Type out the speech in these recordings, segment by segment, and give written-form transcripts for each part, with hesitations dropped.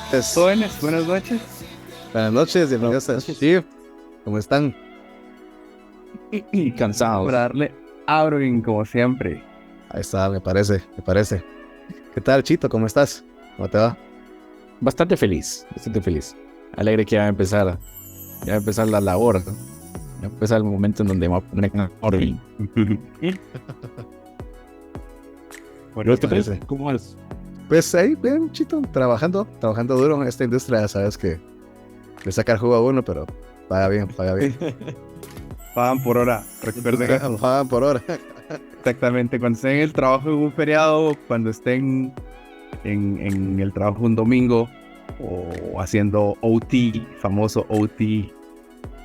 Jóvenes, buenas noches. Buenas noches, bienvenidos a Steve. ¿Cómo están? Y cansados. Para darle abroin como siempre. Ahí está, me parece. ¿Qué tal, Chito? ¿Cómo estás? ¿Cómo te va? Bastante feliz. Alegre que ya va a empezar la labor, ¿no? Ya va a empezar el momento en donde me voy a poner en orden. Bueno, ¿te parece? ¿Cómo vas? Pues ahí, bien, Chito, trabajando duro en esta industria. Sabes que le saca el jugo a uno, pero paga bien. Pagan por hora. Recuerden. Pagan por hora. Exactamente. Cuando estén en el trabajo en un feriado, cuando estén en el trabajo un domingo o haciendo OT, famoso OT,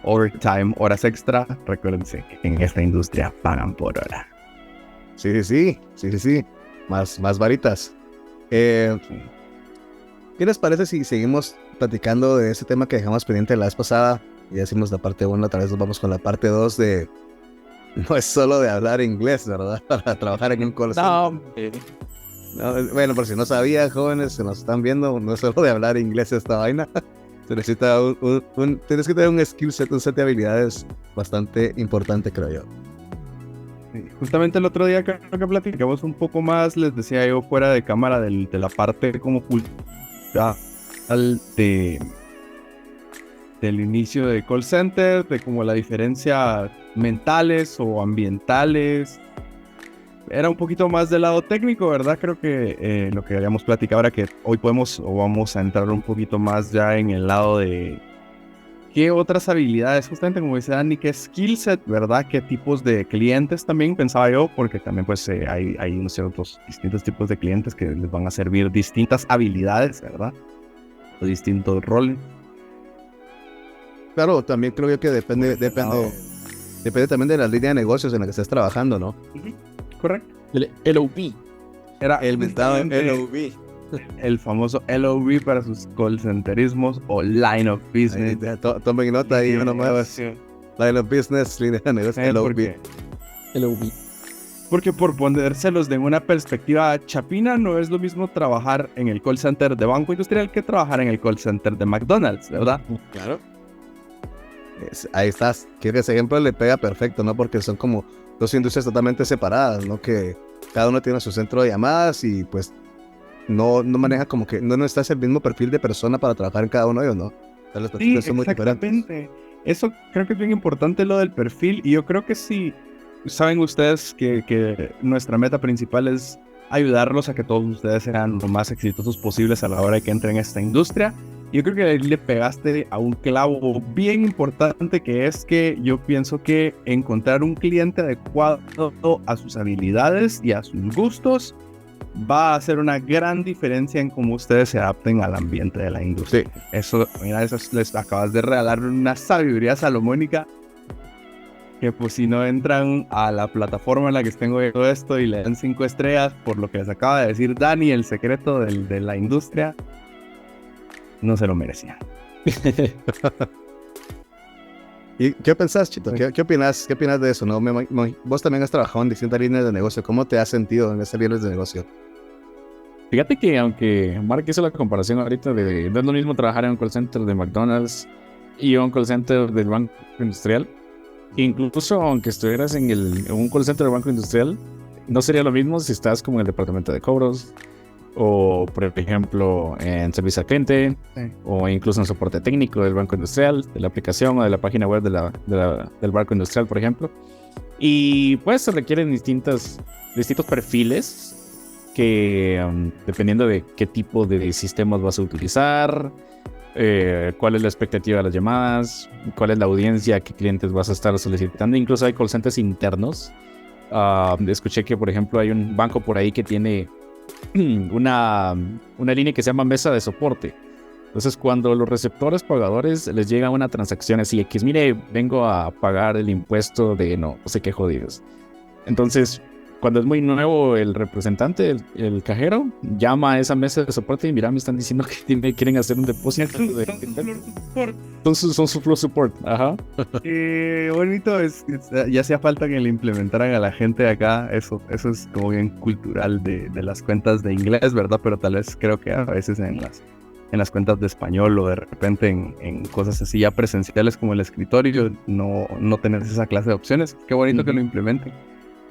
overtime, horas extra, recuérdense que en esta industria pagan por hora. Sí. Más varitas. ¿Qué les parece si seguimos platicando de ese tema que dejamos pendiente la vez pasada? Ya hicimos la parte 1, tal vez nos vamos con la parte 2 de... No es solo de hablar inglés, ¿verdad? Para trabajar en un call center. No, bueno, por si no sabían, jóvenes, se nos están viendo, no es solo de hablar inglés esta vaina. Se necesita tienes que tener un skill set, un set de habilidades bastante importante, creo yo. Justamente el otro día que platicamos un poco más, les decía yo fuera de cámara de la parte como cultural del inicio de call center, de como la diferencia mentales o ambientales. Era un poquito más del lado técnico, ¿verdad? Creo que lo que habíamos platicado era que hoy vamos a entrar un poquito más ya en el lado de qué otras habilidades, justamente como dice Dani, qué skill set, ¿verdad? Qué tipos de clientes también, pensaba yo, porque también pues hay ciertos distintos tipos de clientes que les van a servir distintas habilidades, ¿verdad? O distintos roles. Claro, también creo yo que depende también de la línea de negocios en la que estés trabajando, ¿no? Correcto. El LOB. Era el mentado LOB. El famoso LOB para sus call centerismos o line of business. Tomen nota ahí, uno más. Line of business, línea de negocios, LOB. LOB. Porque por ponérselos de una perspectiva chapina, no es lo mismo trabajar en el call center de Banco Industrial que trabajar en el call center de McDonald's, ¿verdad? Claro. Ahí estás. Que ese ejemplo le pega perfecto, ¿no? Porque son como dos industrias totalmente separadas, ¿no? Que cada uno tiene su centro de llamadas y pues no maneja como que no estás el mismo perfil de persona para trabajar en cada uno de ellos, ¿no? Sí, exactamente. Eso creo que es bien importante, lo del perfil, y yo creo que sí, saben ustedes que nuestra meta principal es ayudarlos a que todos ustedes sean lo más exitosos posibles a la hora de que entren en esta industria. Yo creo que ahí le pegaste a un clavo bien importante, que es que yo pienso que encontrar un cliente adecuado a sus habilidades y a sus gustos va a hacer una gran diferencia en cómo ustedes se adapten al ambiente de la industria. Sí. Eso les acabas de regalar una sabiduría salomónica que pues si no entran a la plataforma en la que tengo todo esto y le dan 5 estrellas por lo que les acaba de decir Dani, el secreto de la industria, no se lo merecían. ¿Y qué pensás, Chito? ¿Qué opinas de eso? ¿No? Vos también has trabajado en distintas líneas de negocio. ¿Cómo te has sentido en esas líneas de negocio? Fíjate que aunque Mark hizo la comparación ahorita de no es lo mismo trabajar en un call center de McDonald's y un call center del Banco Industrial, incluso aunque estuvieras en un call center del Banco Industrial, no sería lo mismo si estás como en el departamento de cobros o, por ejemplo, en servicio al cliente, sí, o incluso en soporte técnico del Banco Industrial, de la aplicación o de la página web del Banco Industrial, por ejemplo. Y pues se requieren distintos perfiles que, dependiendo de qué tipo de sistemas vas a utilizar, cuál es la expectativa de las llamadas, cuál es la audiencia, qué clientes vas a estar solicitando. Incluso hay call centers internos. Escuché que, por ejemplo, hay un banco por ahí que tiene una línea que se llama mesa de soporte. Entonces, cuando los receptores pagadores les llega una transacción así X, mire, vengo a pagar el impuesto de no sé qué jodidos. Entonces, cuando es muy nuevo el representante, el cajero, llama a esa mesa de soporte y mira, me están diciendo que quieren hacer un depósito. Son su flow support. Ajá. Bonito, ya hacía falta que le implementaran a la gente de acá. Eso es como bien cultural de las cuentas de inglés, ¿verdad? Pero tal vez creo que a veces en las en las cuentas de español o de repente en cosas así ya presenciales como el escritorio, no tener esa clase de opciones. Qué bonito que lo implementen.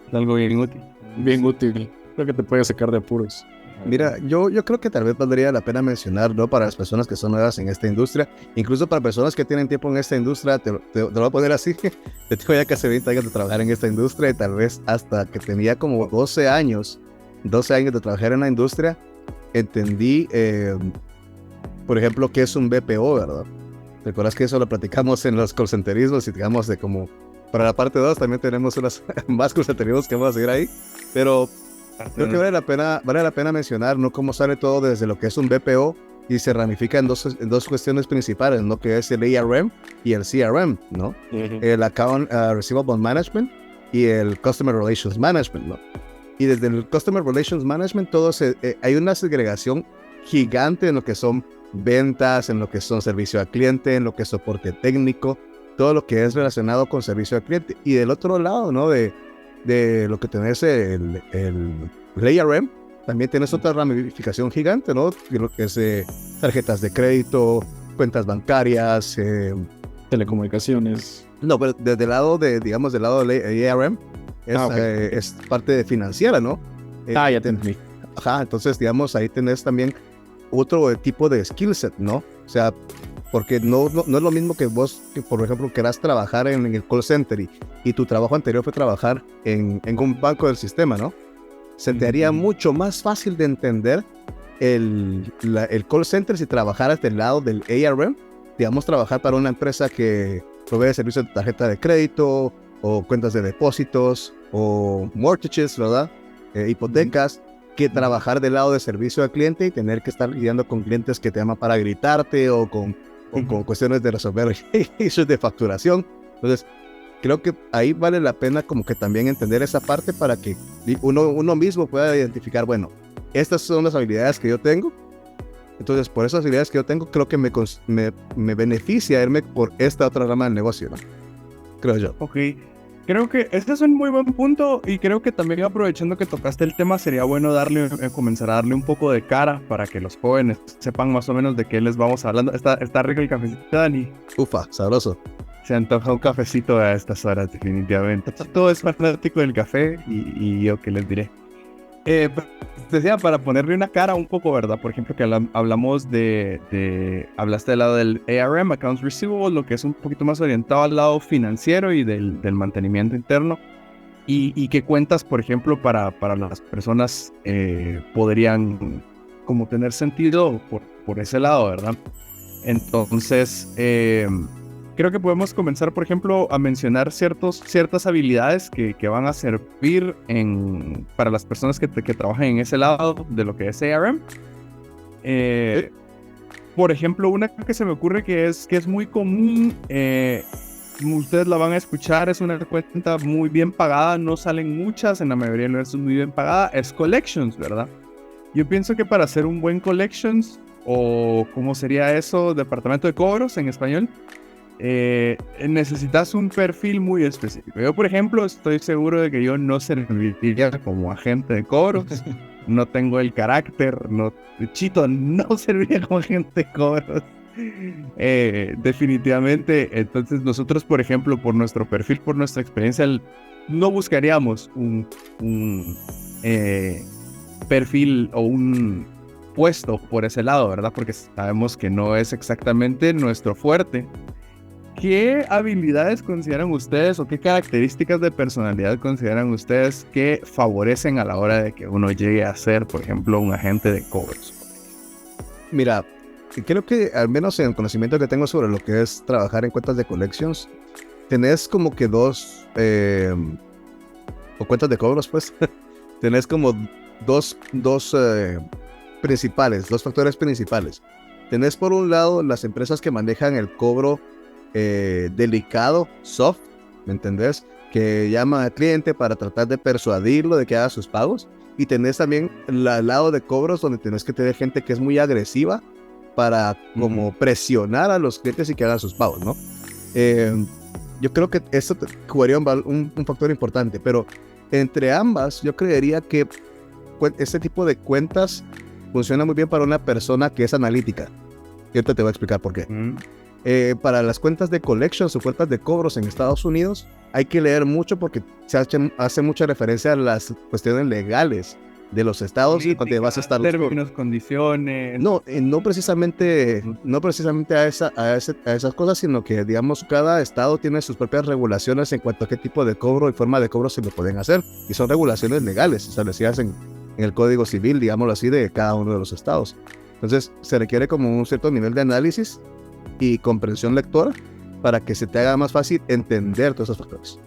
Es algo bien útil. Bien útil. Creo que te puede sacar de apuros. Mira, yo creo que tal vez valdría la pena mencionar, ¿no? Para las personas que son nuevas en esta industria, incluso para personas que tienen tiempo en esta industria, te lo voy a poner así, te tengo ya casi 20 años de trabajar en esta industria y tal vez hasta que tenía como 12 años de trabajar en la industria, entendí, por ejemplo, qué es un BPO, ¿verdad? ¿Recuerdas que eso lo platicamos en los callcenterismos y digamos de como, para la parte 2 también tenemos unas más callcenterismos que vamos a seguir ahí, pero creo que vale la pena mencionar, ¿no? Cómo sale todo desde lo que es un BPO y se ramifica en dos cuestiones principales, ¿no? Que es el ARM y el CRM, ¿no? El Account Receivable Management y el Customer Relations Management, ¿no? Y desde el Customer Relations Management hay una segregación gigante en lo que son ventas, en lo que son servicio al cliente, en lo que es soporte técnico, todo lo que es relacionado con servicio al cliente. Y del otro lado, ¿no? De lo que tenés el ARM, también tienes otra ramificación gigante, ¿no? De lo que es tarjetas de crédito, cuentas bancarias, telecomunicaciones. No, pero desde el lado del lado del ARM es parte financiera, ¿no? Ya te entendí. Ajá, entonces, digamos, ahí tenés también otro tipo de skill set, ¿no? O sea, porque no es lo mismo que vos, que por ejemplo, querás trabajar en el call center y tu trabajo anterior fue trabajar en un banco del sistema, ¿no? Se te haría mucho más fácil de entender el call center si trabajaras del lado del ARM, digamos, trabajar para una empresa que provee servicios de tarjeta de crédito o cuentas de depósitos o mortgages, ¿verdad? Hipotecas, que trabajar del lado de servicio al cliente y tener que estar lidiando con clientes que te llaman para gritarte o con cuestiones de resolver issues de facturación. Entonces, creo que ahí vale la pena como que también entender esa parte para que uno mismo pueda identificar, bueno, estas son las habilidades que yo tengo. Entonces, por esas habilidades que yo tengo, creo que me beneficia irme por esta otra rama del negocio, ¿no? Creo yo. Ok. Creo que este es un muy buen punto y creo que también aprovechando que tocaste el tema sería bueno comenzar a darle un poco de cara para que los jóvenes sepan más o menos de qué les vamos hablando. Está rico el cafecito, Dani. Ufa, sabroso. Se antoja un cafecito a estas horas, definitivamente. Todo es fanático del café y yo qué les diré. Decía, para ponerle una cara un poco, ¿verdad? Por ejemplo, que hablamos hablaste del lado del ARM, Accounts Receivable, lo que es un poquito más orientado al lado financiero y del mantenimiento interno. Y qué cuentas, por ejemplo, para las personas podrían como tener sentido por ese lado, ¿verdad? Entonces, creo que podemos comenzar, por ejemplo, a mencionar ciertas habilidades que van a servir para las personas que trabajan en ese lado de lo que es ARM. Por ejemplo, una que se me ocurre que es muy común, ustedes la van a escuchar, es una cuenta muy bien pagada, no salen muchas, en la mayoría de los casos muy bien pagada, es Collections, ¿verdad? Yo pienso que para hacer un buen Collections, o ¿cómo sería eso? Departamento de cobros en español, necesitas un perfil muy específico. Yo, por ejemplo, estoy seguro de que yo no serviría como agente de cobros. No tengo el carácter, Chito no serviría como agente de cobros. Definitivamente. Entonces nosotros, por ejemplo, por nuestro perfil, por nuestra experiencia, no buscaríamos un perfil o un puesto por ese lado, ¿verdad? Porque sabemos que no es exactamente nuestro fuerte. ¿Qué habilidades consideran ustedes o qué características de personalidad consideran ustedes que favorecen a la hora de que uno llegue a ser, por ejemplo, un agente de cobros? Mira, creo que al menos en el conocimiento que tengo sobre lo que es trabajar en cuentas de collections, tenés como que dos, o cuentas de cobros, pues, tenés como dos factores principales. Tenés por un lado las empresas que manejan el cobro delicado, soft, ¿me entendés? Que llama al cliente para tratar de persuadirlo de que haga sus pagos. Y tenés también el lado de cobros donde tenés que tener gente que es muy agresiva para como presionar a los clientes y que hagan sus pagos, ¿no? Yo creo que esto jugaría un factor importante, pero entre ambas yo creería que este tipo de cuentas funciona muy bien para una persona que es analítica. Y ahorita te voy a explicar por qué. Para las cuentas de collections o cuentas de cobros en Estados Unidos, hay que leer mucho porque se hace mucha referencia a las cuestiones legales de los estados donde vas a estar. Términos, condiciones. No precisamente a esas cosas, sino que, digamos, cada estado tiene sus propias regulaciones en cuanto a qué tipo de cobro y forma de cobro se le pueden hacer. Y son regulaciones legales establecidas en el Código Civil, digámoslo así, de cada uno de los estados. Entonces, se requiere como un cierto nivel de análisis y comprensión lectora para que se te haga más fácil entender todos esos factores.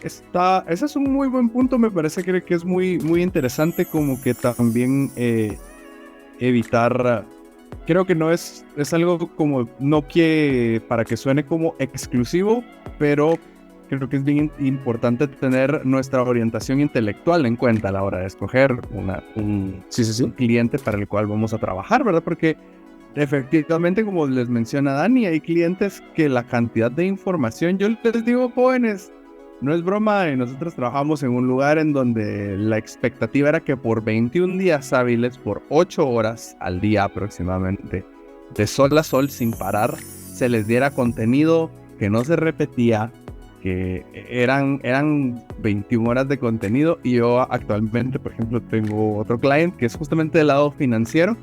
Ese es un muy buen punto, me parece que es muy, muy interesante, como que también evitar, creo que no es algo como, no que para que suene como exclusivo, pero creo que es bien importante tener nuestra orientación intelectual en cuenta a la hora de escoger un cliente para el cual vamos a trabajar, ¿verdad? Porque efectivamente, como les menciona Dani, hay clientes que la cantidad de información, yo les digo, jóvenes, no es broma, nosotros trabajamos en un lugar en donde la expectativa era que por 21 días hábiles, por 8 horas al día aproximadamente, de sol a sol sin parar, se les diera contenido que no se repetía, que eran 21 horas de contenido. Y yo actualmente, por ejemplo, tengo otro cliente que es justamente del lado financiero,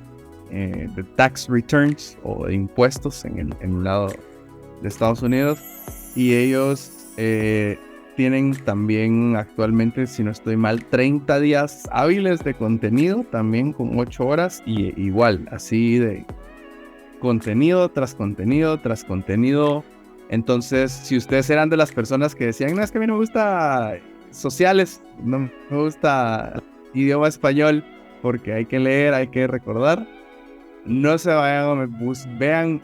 de tax returns o de impuestos en el lado de Estados Unidos, y ellos tienen también actualmente, si no estoy mal, 30 días hábiles de contenido, también con 8 horas, y igual, así de contenido tras contenido tras contenido. Entonces, si ustedes eran de las personas que decían, no, es que a mí no me gusta sociales, no me gusta idioma español, porque hay que leer, hay que recordar, no se vayan, vean,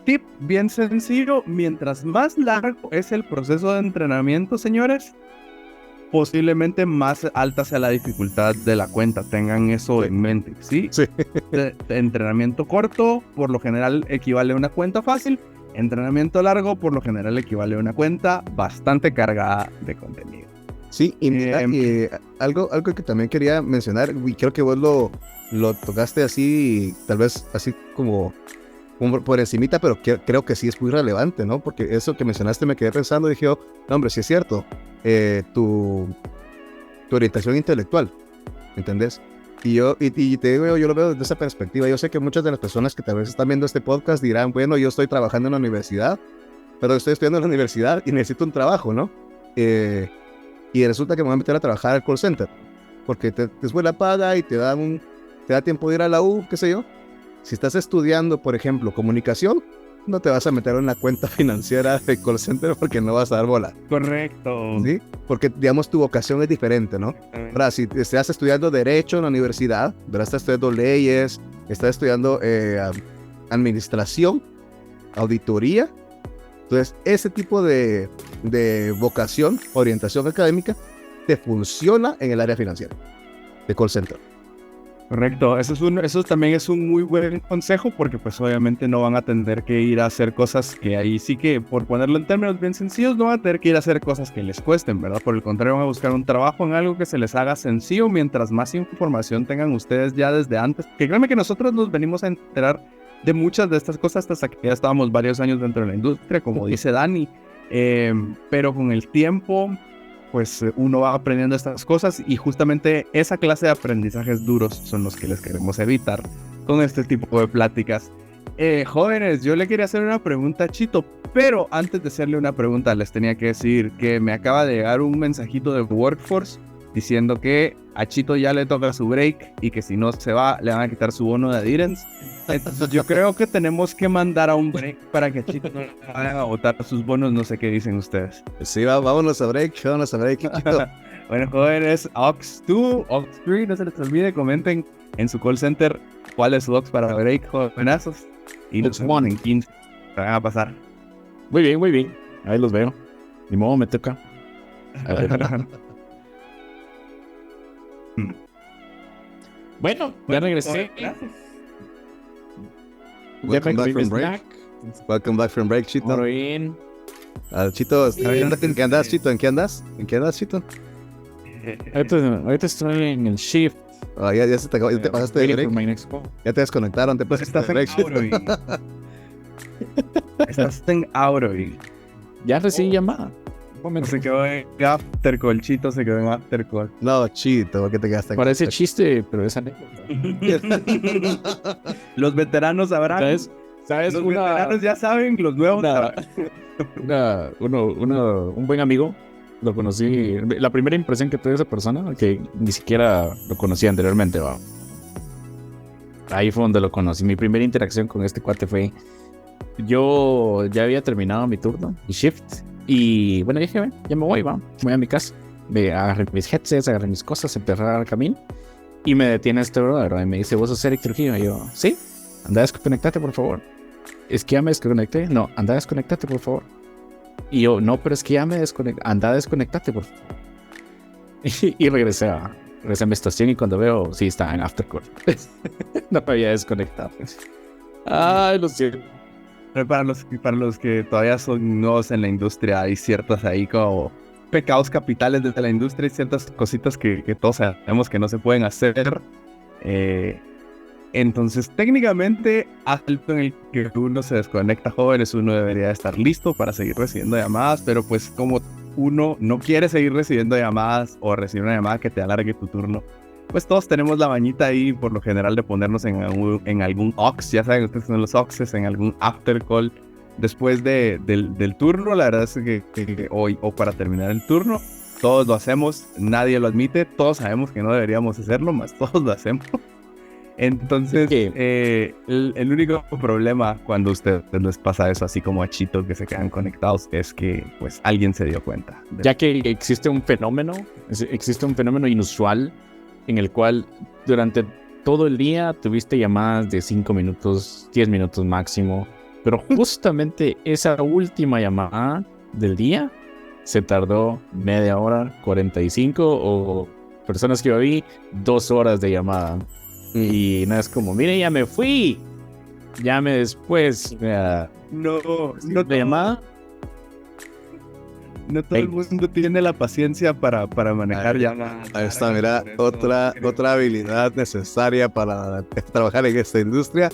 tip bien sencillo, mientras más largo es el proceso de entrenamiento, señores, posiblemente más alta sea la dificultad de la cuenta, tengan eso en mente, ¿sí? Entrenamiento corto, por lo general equivale a una cuenta fácil, entrenamiento largo, por lo general equivale a una cuenta bastante cargada de contenido. Sí, y mira, algo que también quería mencionar, y creo que vos lo tocaste así, tal vez así como por encimita, pero creo que sí es muy relevante, ¿no? Porque eso que mencionaste me quedé pensando y dije, no, hombre, sí es cierto, tu orientación intelectual, ¿entendés? Y te digo, yo lo veo desde esa perspectiva. Yo sé que muchas de las personas que tal vez están viendo este podcast dirán, bueno, yo estoy trabajando en la universidad, pero estoy estudiando en la universidad y necesito un trabajo, ¿no? Y resulta que me voy a meter a trabajar al call center, porque después la paga y te da tiempo de ir a la U, qué sé yo. Si estás estudiando, por ejemplo, comunicación, no te vas a meter en una cuenta financiera de call center porque no vas a dar bola. Correcto. ¿Sí? Porque, digamos, tu vocación es diferente, ¿no? Ahora, si estás estudiando Derecho en la universidad, ¿verdad? Estás estudiando leyes, estás estudiando administración, auditoría. Entonces, ese tipo de vocación, orientación académica, te funciona en el área financiera de call center. Correcto, eso también es un muy buen consejo, porque pues obviamente no van a tener que ir a hacer cosas que ahí sí que, por ponerlo en términos bien sencillos, no van a tener que ir a hacer cosas que les cuesten, ¿verdad? Por el contrario, van a buscar un trabajo en algo que se les haga sencillo, mientras más información tengan ustedes ya desde antes. Que créanme que nosotros nos venimos a enterar de muchas de estas cosas hasta que ya estábamos varios años dentro de la industria, como dice Dani, pero con el tiempo pues uno va aprendiendo estas cosas, y justamente esa clase de aprendizajes duros son los que les queremos evitar con este tipo de pláticas. Jóvenes, yo le quería hacer una pregunta a Chito, pero antes de hacerle una pregunta les tenía que decir que me acaba de llegar un mensajito de Workforce diciendo que a Chito ya le toca su break y que si no se va le van a quitar su bono de adherence. Entonces yo creo que tenemos que mandar a un break para que a Chito no le vayan a botar sus bonos. No sé qué dicen ustedes. Sí, vámonos a break. Bueno, jóvenes, OX2, OX3, no se les olvide, comenten en su call center cuál es su OX para break, jovenazos, y nos vemos en 15. Se van a pasar. Muy bien. Ahí los veo. Ni modo, me toca. Bueno, ya regresé. Gracias. Welcome back from break, Chito. Muy bien. Chito, ¿en qué andas, Chito? Ahorita estoy en el shift. Ya se te acabó, ya te pasaste de Waiting for break. my next call. Ya te desconectaron, te Pues pasaste estás de en break. Auroy. Estás en Auroy. Ya recibí llamada. Un momento. Se quedó en Aftercall, Chito se quedó en Aftercall. No, Chito, ¿por qué te quedaste aquí? Parece chiste, pero es anécdota. Los veteranos sabrán. ¿Sabes? Los veteranos ya saben, los nuevos sabrán. Un buen amigo, lo conocí. La primera impresión que tuve de esa persona, que ni siquiera lo conocía anteriormente, va. Ahí fue donde lo conocí. Mi primera interacción con este cuate fue: yo ya había terminado mi turno, mi shift, y bueno, dije, ya me voy, voy a mi casa. Agarré mis headsets, agarré mis cosas, empecé a agarrar el camino, y me detiene este brother, y me dice: ¿vos sos Eric Trujillo? Y yo: sí, anda, desconectate, por favor. Es que ya me desconecté. No, anda, desconectate, por favor. Y yo: no, pero es que ya me desconecté. Anda, desconectate, por favor. Y regresé a mi estación, y cuando veo, sí, estaba en Aftercore. No me había desconectado. Ay, lo siento. Pero para los que todavía son nuevos en la industria, hay ciertas ahí como pecados capitales de la industria, hay ciertas cositas que todos sabemos que no se pueden hacer. Entonces, técnicamente, hasta el punto en el que uno se desconecta, jóvenes, uno debería estar listo para seguir recibiendo llamadas, pero pues como uno no quiere seguir recibiendo llamadas o recibir una llamada que te alargue tu turno, pues todos tenemos la bañita ahí, por lo general, de ponernos en algún aux, ya saben ustedes son los auxes, en algún after call después del turno. La verdad es que hoy, o para terminar el turno, todos lo hacemos, nadie lo admite, todos sabemos que no deberíamos hacerlo, más todos lo hacemos. Entonces, el único problema cuando a ustedes les pasa eso, así como a Chito, que se quedan conectados, es que pues alguien se dio cuenta. Ya que existe un fenómeno inusual en el cual durante todo el día tuviste llamadas de 5 minutos, 10 minutos máximo, pero justamente esa última llamada del día se tardó media hora, 45, o personas que yo vi, 2 horas de llamada. Y no es como: mire, ya me fui, llame después. No la llamada. No todo el mundo tiene la paciencia para manejar llamadas. Ahí está, mira, otra habilidad necesaria para trabajar en esta industria: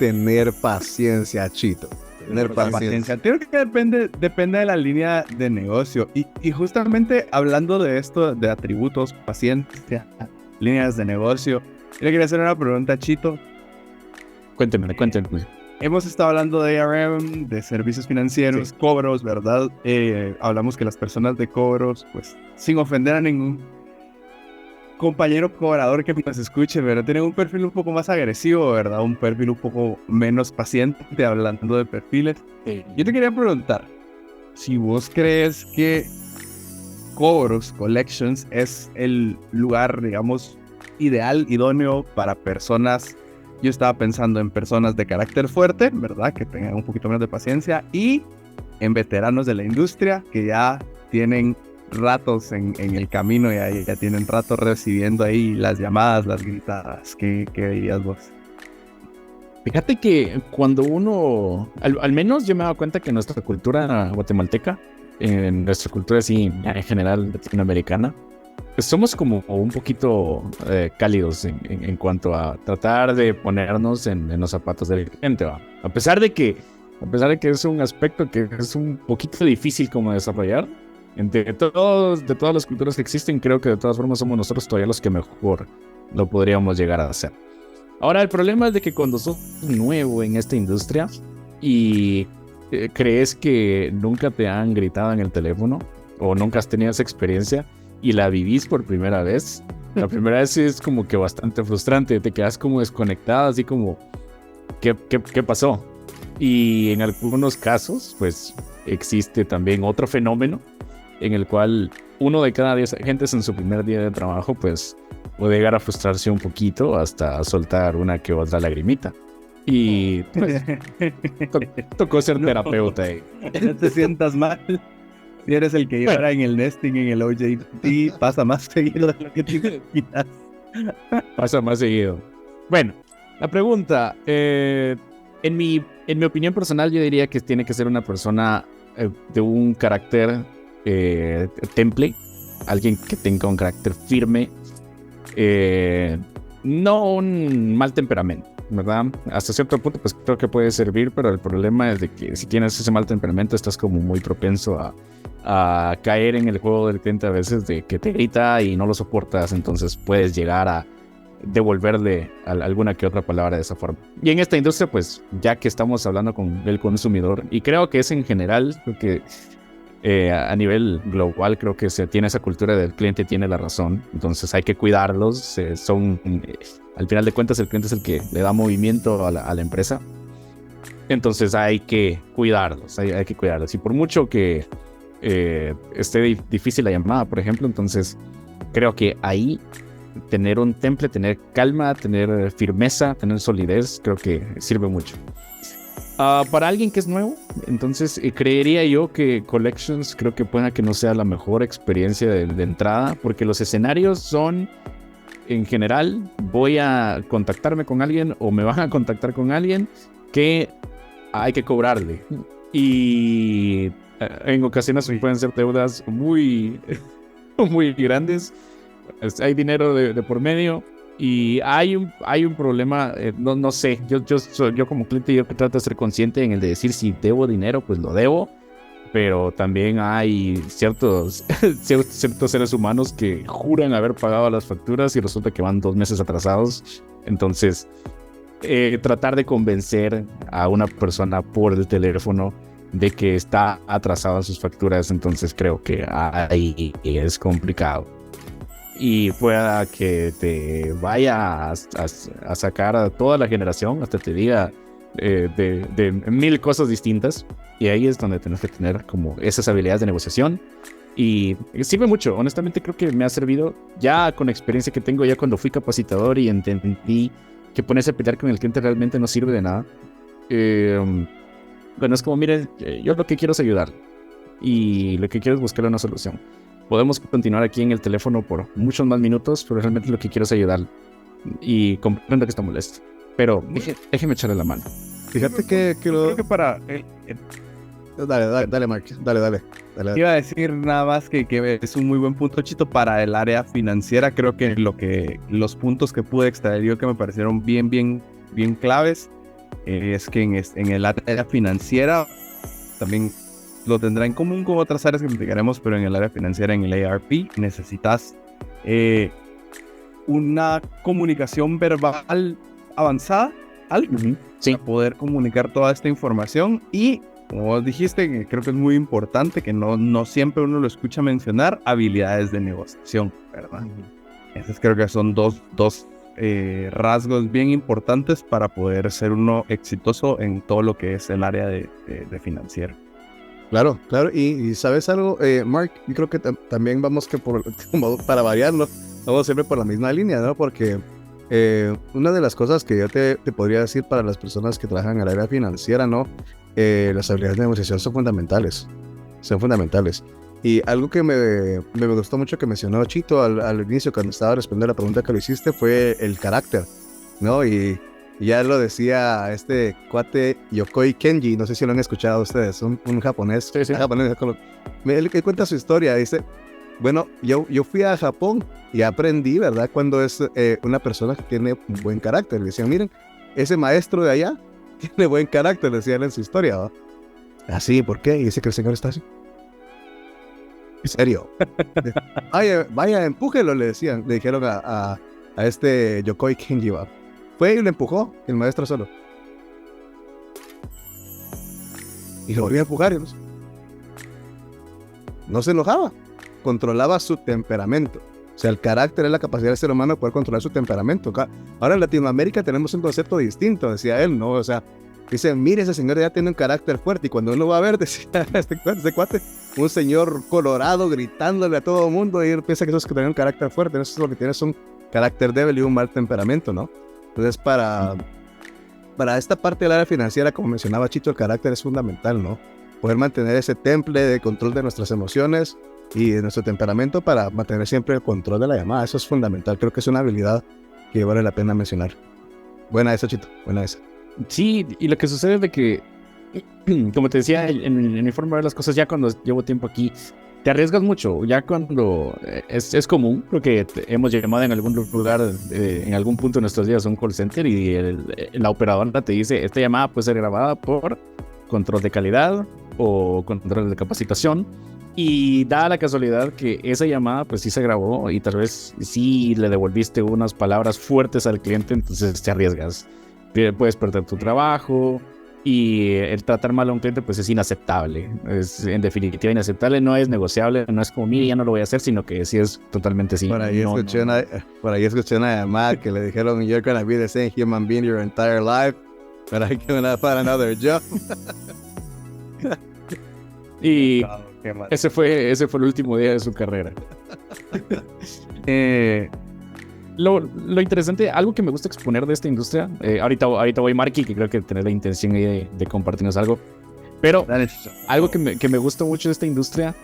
tener paciencia, Chito. Tener paciencia. Creo que depende de la línea de negocio. Y justamente hablando de esto, de atributos, paciencia, líneas de negocio, yo le quería hacer una pregunta a Chito. Cuéntenme. Hemos estado hablando de ARM, de servicios financieros, sí, cobros, ¿verdad? Hablamos que las personas de cobros, pues, sin ofender a ningún compañero cobrador que nos escuche, ¿verdad? Tienen un perfil un poco más agresivo, ¿verdad? Un perfil un poco menos paciente, hablando de perfiles. Yo te quería preguntar si vos crees que cobros, collections, es el lugar, digamos, ideal, idóneo para personas. Yo estaba pensando en personas de carácter fuerte, ¿verdad? Que tengan un poquito menos de paciencia, y en veteranos de la industria que ya tienen ratos en el camino y ya tienen ratos recibiendo ahí las llamadas, las gritadas. ¿Qué dirías vos? Fíjate que cuando uno, al menos yo me he dado cuenta que nuestra cultura guatemalteca, en nuestra cultura así en general latinoamericana, somos como un poquito cálidos en cuanto a tratar de ponernos en los zapatos del cliente, ¿va? A pesar de que es un aspecto que es un poquito difícil como desarrollar, de todas las culturas que existen, creo que de todas formas somos nosotros todavía los que mejor lo podríamos llegar a hacer. Ahora, el problema es de que cuando sos nuevo en esta industria y crees que nunca te han gritado en el teléfono o nunca has tenido esa experiencia y la vivís por primera vez, la primera vez es como que bastante frustrante, te quedas como desconectado, así como ¿qué pasó? Y en algunos casos pues existe también otro fenómeno en el cual 1 de cada 10 agentes en su primer día de trabajo pues puede llegar a frustrarse un poquito hasta soltar una que otra lagrimita. Y pues, tocó ser terapeuta. No te sientas mal. Si eres el que llora en el nesting, en el OJT, pasa más seguido de lo que te imaginas. Pasa más seguido. Bueno, la pregunta, en mi opinión personal, yo diría que tiene que ser una persona de un carácter temple, alguien que tenga un carácter firme, no un mal temperamento, ¿verdad? Hasta cierto punto pues creo que puede servir, pero el problema es de que si tienes ese mal temperamento estás como muy propenso a caer en el juego del cliente a veces, de que te grita y no lo soportas, entonces puedes llegar a devolverle alguna que otra palabra de esa forma. Y en esta industria pues ya que estamos hablando con el consumidor, y creo que es en general, porque a nivel global creo que se tiene esa cultura del cliente tiene la razón, entonces hay que cuidarlos, al final de cuentas el cliente es el que le da movimiento a la empresa, entonces hay que cuidarlos, hay que cuidarlos, y por mucho que esté difícil la llamada, por ejemplo, entonces creo que ahí tener un temple, tener calma, tener firmeza, tener solidez, creo que sirve mucho. Para alguien que es nuevo, entonces creería yo que Collections creo que pueda que no sea la mejor experiencia de entrada, porque los escenarios son, en general, voy a contactarme con alguien o me van a contactar con alguien que hay que cobrarle. Y en ocasiones pueden ser deudas muy, muy grandes. Hay dinero de por medio y hay un problema, no sé, yo como cliente yo trato de ser consciente en el de decir si debo dinero, pues lo debo, pero también hay ciertos seres humanos que juran haber pagado las facturas y resulta que van 2 meses atrasados, entonces tratar de convencer a una persona por el teléfono de que está atrasada en sus facturas, entonces creo que ahí es complicado. Y pueda que te vaya a sacar a toda la generación, hasta te diga de 1000 cosas distintas. Y ahí es donde tienes que tener como esas habilidades de negociación. Y sirve mucho, honestamente creo que me ha servido ya con la experiencia que tengo, ya cuando fui capacitador y entendí que ponerse a pelear con el cliente realmente no sirve de nada. Bueno, es como, miren, yo lo que quiero es ayudar. Y lo que quiero es buscar una solución. Podemos continuar aquí en el teléfono por muchos más minutos, pero realmente lo que quiero es ayudar. Y comprendo que está molesto. Pero déjeme echarle la mano. Fíjate que Creo que para... Dale, Mark. Dale. Iba a decir nada más que es un muy buen punto, Chito, para el área financiera. Creo que los puntos que pude extraer yo que me parecieron bien claves es que en el área financiera también lo tendrá en común con otras áreas que platicaremos, pero en el área financiera, en el ARP, necesitas una comunicación verbal avanzada, Sí. para poder comunicar toda esta información. Y como vos dijiste, que creo que es muy importante, que no siempre uno lo escucha mencionar, habilidades de negociación, ¿verdad? Esos creo que son dos rasgos bien importantes para poder ser uno exitoso en todo lo que es el área de financiero. Claro. Y ¿sabes algo, Mark? Yo creo que también vamos que para variarlo, vamos siempre por la misma línea, ¿no? Porque una de las cosas que yo te podría decir para las personas que trabajan en el área financiera, ¿no? Las habilidades de negociación son fundamentales. Y algo que me gustó mucho que mencionó Chito al inicio, cuando estaba respondiendo a la pregunta que lo hiciste, fue el carácter, ¿no? Y ya lo decía este cuate Yokoi Kenji, no sé si lo han escuchado ustedes, un japonés. Sí. Japonés, él cuenta su historia, dice, bueno, yo fui a Japón y aprendí, ¿verdad? Cuando es una persona que tiene un buen carácter. Le decían, miren, ese maestro de allá tiene buen carácter, decían en su historia, ¿va? Así, ¿por qué? Y dice que el señor está así. ¿En serio? Vaya, empújelo, le dijeron a este Yokoi Kenji, ¿va? Fue y le empujó el maestro solo. Y lo volvió a empujar. No se enojaba. Controlaba su temperamento. O sea, el carácter es la capacidad del ser humano de poder controlar su temperamento. Ahora en Latinoamérica tenemos un concepto distinto, decía él, ¿no? O sea, dice, mire, ese señor ya tiene un carácter fuerte. Y cuando uno va a ver, decía este cuate, un señor colorado gritándole a todo el mundo, y él piensa que eso es que tiene un carácter fuerte. Eso es lo que tiene, es un carácter débil y un mal temperamento, ¿no? Entonces, para esta parte del área financiera, como mencionaba Chito, el carácter es fundamental, ¿no? Poder mantener ese temple de control de nuestras emociones y de nuestro temperamento para mantener siempre el control de la llamada. Eso es fundamental. Creo que es una habilidad que vale la pena mencionar. Buena esa, Chito. Buena esa. Sí, y lo que sucede es de que, como te decía, en mi forma de ver las cosas, ya cuando llevo tiempo aquí, te arriesgas mucho. Ya cuando es común, creo que hemos llamado en algún lugar, en algún punto de nuestros días, un call center y la operadora te dice, esta llamada puede ser grabada por control de calidad o control de capacitación. Y da la casualidad que esa llamada pues sí se grabó y tal vez sí le devolviste unas palabras fuertes al cliente, entonces te arriesgas. Puedes perder tu trabajo y el tratar mal a un cliente pues es inaceptable. Es en definitiva inaceptable, no es negociable, no es como, mira, ya no lo voy a hacer, sino que sí es totalmente sí. Por ahí escuché una llamada que le dijeron, you're gonna be the same human being your entire life, but I cannot find another job. Y ese fue el último día de su carrera. Lo interesante, algo que me gusta exponer de esta industria, ahorita voy Marky, que creo que tenés la intención ahí de compartirnos algo, pero algo que me gusta mucho de esta industria,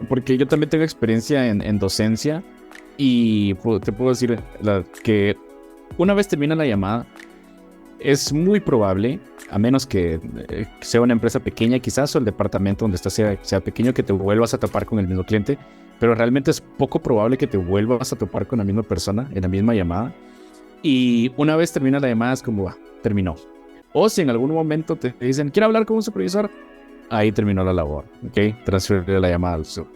porque yo también tengo experiencia en docencia y te puedo decir que una vez termina la llamada, es muy probable, a menos que sea una empresa pequeña quizás o el departamento donde estás sea pequeño, que te vuelvas a topar con el mismo cliente, pero realmente es poco probable que te vuelvas a topar con la misma persona en la misma llamada. Y una vez termina la llamada es como, terminó. O si en algún momento te dicen, quiero hablar con un supervisor, ahí terminó la labor, ¿ok? Transferir la llamada al sub.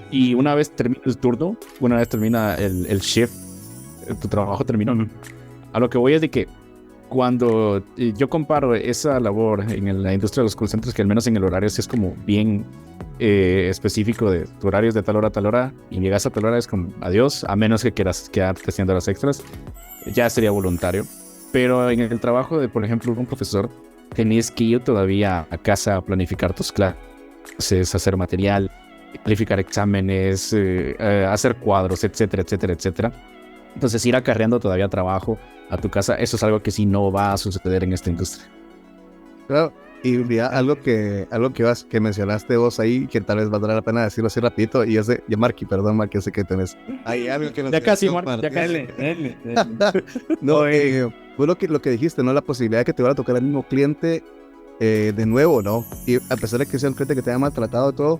Y una vez termina el turno, una vez termina el shift, tu trabajo terminó. A lo que voy es de que cuando yo comparo esa labor en la industria de los call centers, que al menos en el horario sí es como bien específico de tu horario es de tal hora a tal hora y llegas a tal hora es como adiós, a menos que quieras quedarte haciendo las extras, ya sería voluntario. Pero en el trabajo de, por ejemplo, un profesor, tenés que ir todavía a casa a planificar tus clases, hacer material, planificar exámenes, hacer cuadros, etcétera, etcétera, etcétera. Entonces ir acarreando todavía trabajo a tu casa, eso es algo que sí no va a suceder en esta industria. Claro, y ya algo que mencionaste vos ahí, que tal vez valdrá la pena decirlo así rapidito, y es de, ya Marky, perdón Marky, sé que tenés. Hay algo que no ya casi, Marky, ya casi. No, fue lo que dijiste, ¿no? La posibilidad de que te vaya a tocar el mismo cliente de nuevo, ¿no? Y a pesar de que sea un cliente que te haya maltratado y todo,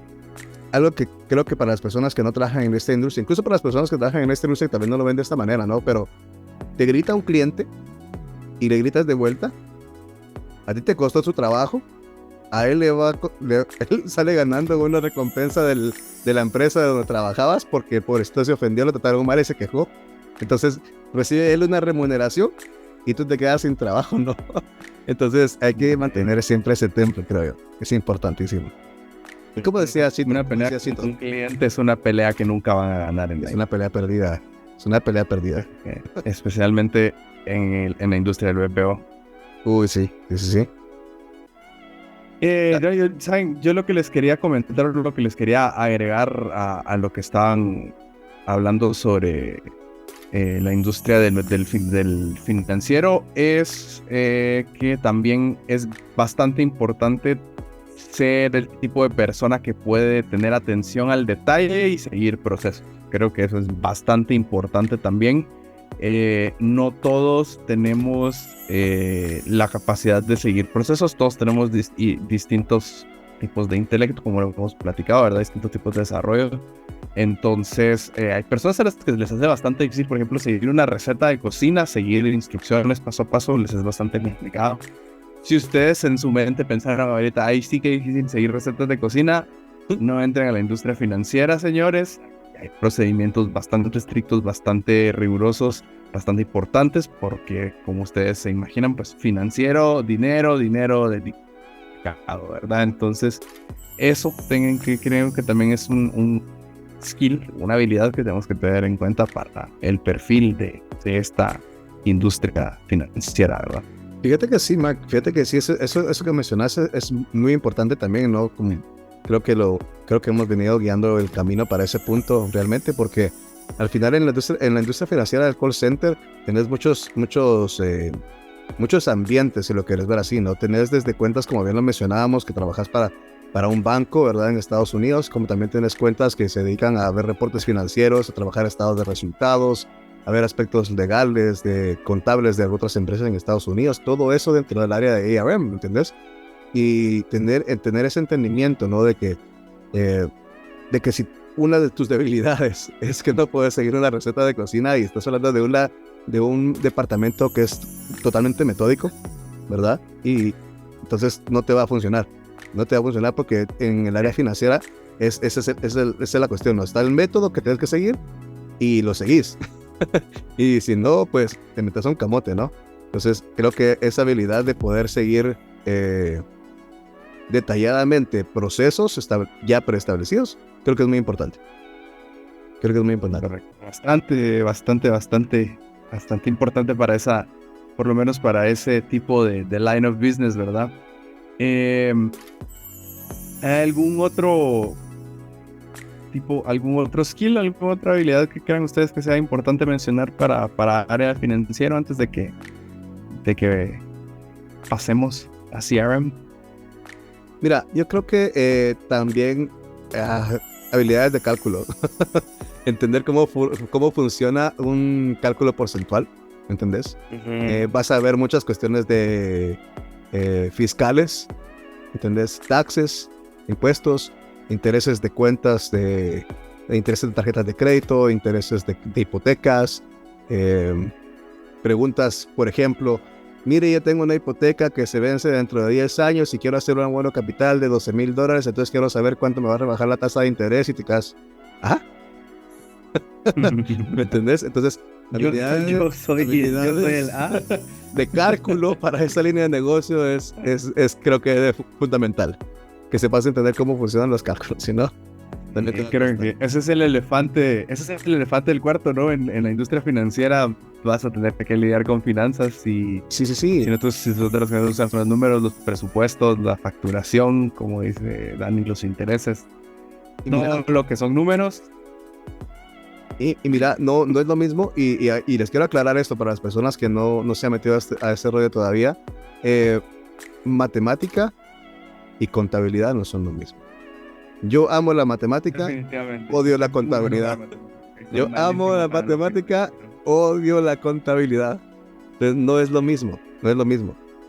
algo que creo que para las personas que no trabajan en esta industria, incluso para las personas que trabajan en esta industria también no lo ven de esta manera, ¿no? Pero te grita un cliente y le gritas de vuelta, a ti te costó su trabajo, a él él sale ganando una recompensa de la empresa donde trabajabas porque por esto se ofendió, lo trataron mal y se quejó. Entonces recibe él una remuneración y tú te quedas sin trabajo, ¿no? Entonces hay que mantener siempre ese temple, creo yo, es importantísimo. ¿Cómo decía Chito? Una pelea con un cliente es una pelea que nunca van a ganar. Es una pelea perdida. Es una pelea perdida. Especialmente en la industria del BPO. Uy, sí. ¿Saben? Yo lo que les quería comentar, lo que les quería agregar a lo que estaban hablando sobre la industria del financiero es que también es bastante importante ser el tipo de persona que puede tener atención al detalle y seguir procesos. Creo que eso es bastante importante también. No todos tenemos la capacidad de seguir procesos, todos tenemos distintos tipos de intelecto, como lo hemos platicado, ¿verdad? Distintos tipos de desarrollo. Entonces, hay personas a las que les hace bastante difícil, por ejemplo, seguir una receta de cocina, seguir instrucciones paso a paso, les es bastante complicado. Si ustedes en su mente pensaron ahorita, ay, sí que difícil seguir recetas de cocina, no entren a la industria financiera, señores. Hay procedimientos bastante estrictos, bastante rigurosos, bastante importantes, porque como ustedes se imaginan, pues financiero, dinero delicado, ¿verdad? Entonces, eso creo que también es un skill, una habilidad que tenemos que tener en cuenta para el perfil de esta industria financiera, ¿verdad? Fíjate que sí, Mac, eso que mencionaste es muy importante también, ¿no? Como creo que hemos venido guiando el camino para ese punto realmente, porque al final en la industria financiera del call center tenés muchos ambientes, si lo quieres ver así, ¿no? Tenés desde cuentas, como bien lo mencionábamos, que trabajas para un banco, ¿verdad? En Estados Unidos, como también tenés cuentas que se dedican a ver reportes financieros, a trabajar estados de resultados, a ver aspectos legales, de contables de otras empresas en Estados Unidos, todo eso dentro del área de ARM, ¿entendés? Y tener ese entendimiento, ¿no? De que de que si una de tus debilidades es que no puedes seguir una receta de cocina y estás hablando de un departamento que es totalmente metódico, ¿verdad? Y entonces no te va a funcionar. No te va a funcionar porque en el área financiera esa es la cuestión, ¿no? Está el método que tienes que seguir y lo seguís. Y si no, pues te metes a un camote, ¿no? Entonces creo que esa habilidad de poder seguir detalladamente procesos ya preestablecidos, creo que es muy importante. Correcto. Bastante importante para esa, por lo menos para ese tipo de line of business, ¿verdad? ¿Algún otro skill, alguna otra habilidad que crean ustedes que sea importante mencionar para área financiera antes de que pasemos a CRM? Mira, yo creo que también habilidades de cálculo. Entender cómo funciona un cálculo porcentual, ¿entendés? Vas a ver muchas cuestiones de fiscales, ¿entendés? Taxes, impuestos, intereses de cuentas, de intereses de tarjetas de crédito, intereses de hipotecas, preguntas, por ejemplo, mire, yo tengo una hipoteca que se vence dentro de 10 años y quiero hacer un bono capital de $12,000, entonces quiero saber cuánto me va a rebajar la tasa de interés y te quedas, ¿ah? ¿Me entendés? Entonces, yo soy el de cálculo para esa línea de negocio es creo que es fundamental. Que sepas entender cómo funcionan los cálculos, si no... Creo que ese es el elefante del cuarto, ¿no? En la industria financiera vas a tener que lidiar con finanzas y... Sí. Si no, si de los que usan los números, los presupuestos, la facturación, como dice Dani, los intereses. Y todo lo que son números. Y mira, no es lo mismo, y les quiero aclarar esto para las personas que no se han metido a ese rollo todavía. Matemática y contabilidad no son lo mismo. Yo amo la matemática, odio la contabilidad. Yo amo la matemática, odio la contabilidad. Entonces, no es lo mismo.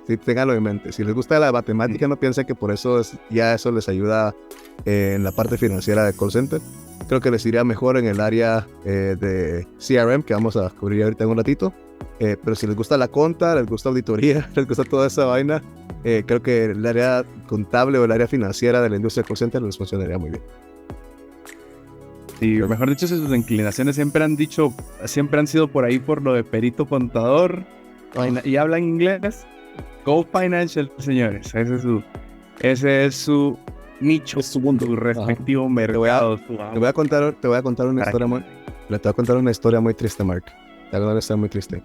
Sí, ténganlo en mente. Si les gusta la matemática, no piensen que por eso eso les ayuda en la parte financiera de call center. Creo que les iría mejor en el área de CRM, que vamos a cubrir ahorita en un ratito. Pero si les gusta la conta, les gusta auditoría, les gusta toda esa vaina, creo que el área contable o el área financiera de la industria de call center les funcionaría muy bien. Sí, mejor dicho, sus inclinaciones siempre han sido por ahí por lo de perito contador y hablan inglés. Go Financial, señores. Ese es su nicho, es su mundo, su respectivo mercado. Te voy a contar una historia muy triste, Mark. Te voy a contar una historia muy triste.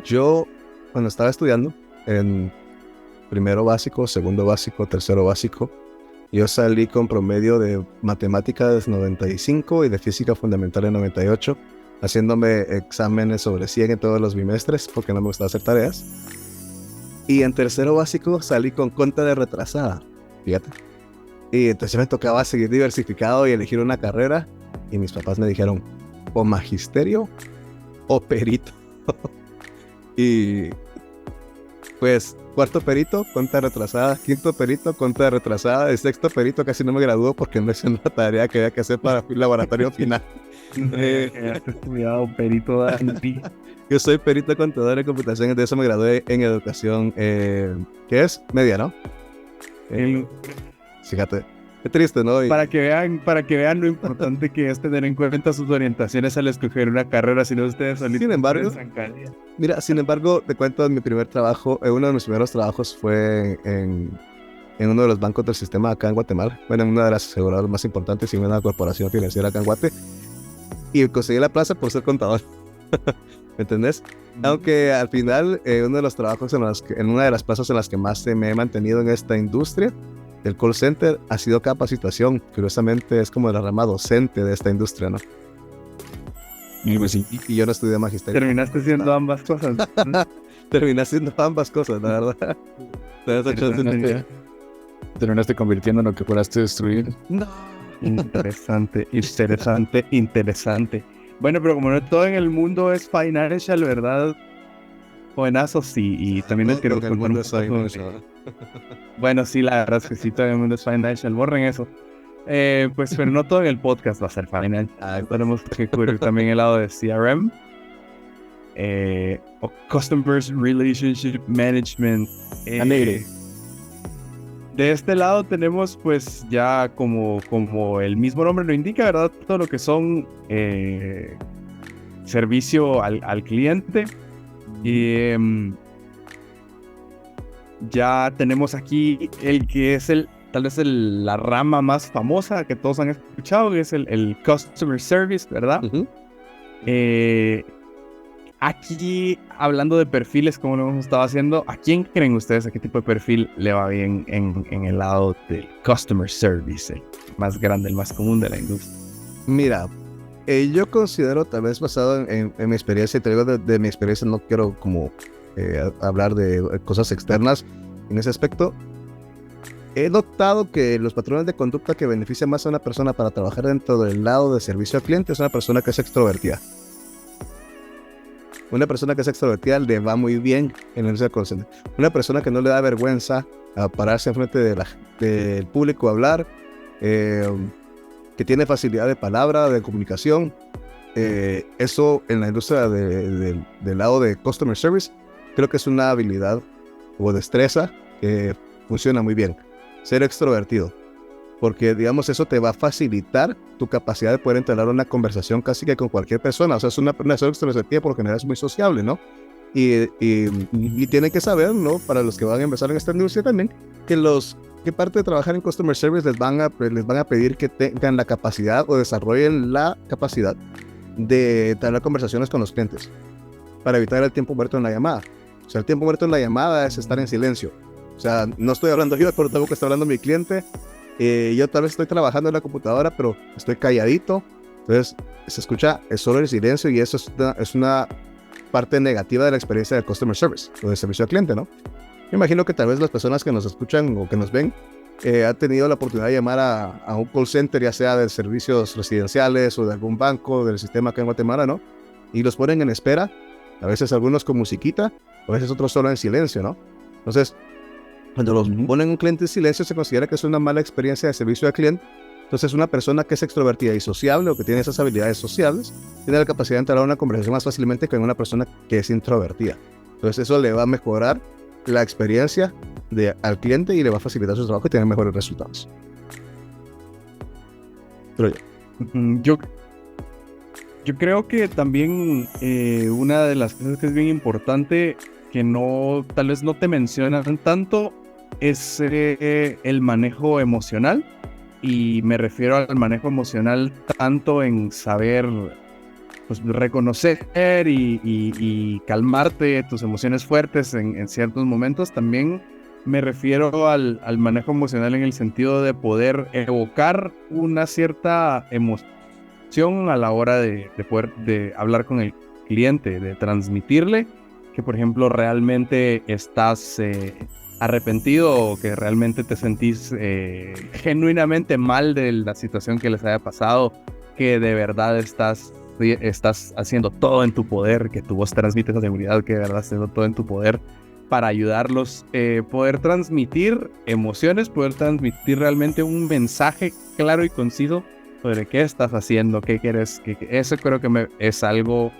Yo, cuando estaba estudiando en primero básico, segundo básico, tercero básico, yo salí con promedio de matemáticas 95 y de física fundamental de 98, haciéndome exámenes sobre 100 en todos los bimestres porque no me gustaba hacer tareas. Y en tercero básico salí con cuenta de retrasada, fíjate. Y entonces me tocaba seguir diversificado y elegir una carrera. Y mis papás me dijeron, o magisterio o perito. Y pues cuarto perito, cuenta retrasada. Quinto perito, cuenta retrasada. El sexto perito casi no me graduó porque no hice una tarea que había que hacer para el laboratorio final. Cuidado, perito Dani. Yo soy perito contador de computación, de eso me gradué en educación, ¿qué es? Media, ¿no? Fíjate, qué triste, ¿no? Para que vean lo importante que es tener en cuenta sus orientaciones al escoger una carrera, si no ustedes solitos. Sin embargo, te cuento, mi primer trabajo, uno de mis primeros trabajos fue en uno de los bancos del sistema acá en Guatemala, bueno, en una de las aseguradoras más importantes y una corporación financiera acá en Guate, y conseguí la plaza por ser contador. ¿Me entendés? Aunque al final, uno de los trabajos en una de las plazas en las que más me he mantenido en esta industria del call center ha sido capacitación. Curiosamente es como la rama docente de esta industria, ¿no? Y yo no estudié magisterio. Terminaste siendo ambas cosas. Terminé haciendo ambas cosas, la verdad. Terminaste convirtiendo en lo que fueraste a destruir. No. Interesante. Bueno, pero como no todo en el mundo es financial, ¿verdad? Buenazos, sí. Y también les quiero contar un poco. Bueno, sí, la verdad es que sí, todo el mundo es financial. Borren eso. Pues, pero no todo en el podcast va a ser finance. Tenemos que cubrir también el lado de CRM. O Customers Relationship Management. De este lado tenemos pues ya como el mismo nombre lo indica, ¿verdad? Todo lo que son servicio al cliente. Y ya tenemos aquí el que es tal vez la rama más famosa que todos han escuchado, que es el Customer Service, ¿verdad? Uh-huh. Aquí, hablando de perfiles, como lo hemos estado haciendo, ¿a quién creen ustedes, a qué tipo de perfil le va bien en el lado del Customer Service, el más grande, el más común de la industria? Mira, yo considero, tal vez basado en mi experiencia, y te digo de mi experiencia, no quiero como hablar de cosas externas en ese aspecto. He notado que los patrones de conducta que benefician más a una persona para trabajar dentro del lado de servicio al cliente es una persona que es extrovertida. Una persona que es extrovertida le va muy bien en el call center. Una persona que no le da vergüenza a pararse enfrente del público a hablar, que tiene facilidad de palabra, de comunicación. Eso en la industria del lado de Customer Service, creo que es una habilidad o destreza que funciona muy bien. Ser extrovertido. Porque, digamos, eso te va a facilitar tu capacidad de poder entablar una conversación casi que con cualquier persona. O sea, es una persona extrovertida por lo general es muy sociable, ¿no? Y tienen que saber, ¿no? Para los que van a empezar en esta industria también, que parte de trabajar en Customer Service les van a pedir que tengan la capacidad o desarrollen la capacidad de entablar conversaciones con los clientes para evitar el tiempo muerto en la llamada. O sea, el tiempo muerto en la llamada es estar en silencio. O sea, no estoy hablando yo, pero tampoco está hablando mi cliente. Yo tal vez estoy trabajando en la computadora, pero estoy calladito. Entonces, se escucha, es solo el silencio, y eso es una parte negativa de la experiencia del Customer Service, o de servicio al cliente, ¿no? Me imagino que tal vez las personas que nos escuchan o que nos ven han tenido la oportunidad de llamar a un call center, ya sea de servicios residenciales o de algún banco del sistema acá en Guatemala, ¿no? Y los ponen en espera, a veces algunos con musiquita, a veces otros solo en silencio, ¿no? Entonces, cuando los ponen un cliente en silencio, se considera que es una mala experiencia de servicio al cliente. Entonces, una persona que es extrovertida y sociable, o que tiene esas habilidades sociales, tiene la capacidad de entrar a una conversación más fácilmente que una persona que es introvertida. Entonces, eso le va a mejorar la experiencia al cliente y le va a facilitar su trabajo y tener mejores resultados. Pero yo creo que también una de las cosas que es bien importante, que tal vez no te mencionan tanto, es el manejo emocional. Y me refiero al manejo emocional tanto en saber, pues, reconocer y calmarte tus emociones fuertes en ciertos momentos. También me refiero al manejo emocional en el sentido de poder evocar una cierta emoción a la hora de poder hablar con el cliente, de transmitirle que, por ejemplo, realmente estás arrepentido, o que realmente te sentís genuinamente mal de la situación que les haya pasado, que de verdad estás haciendo todo en tu poder, que tu voz transmite esa seguridad, que de verdad estás haciendo todo en tu poder para ayudarlos, poder transmitir emociones, poder transmitir realmente un mensaje claro y conciso sobre qué estás haciendo, qué quieres, eso creo que es algo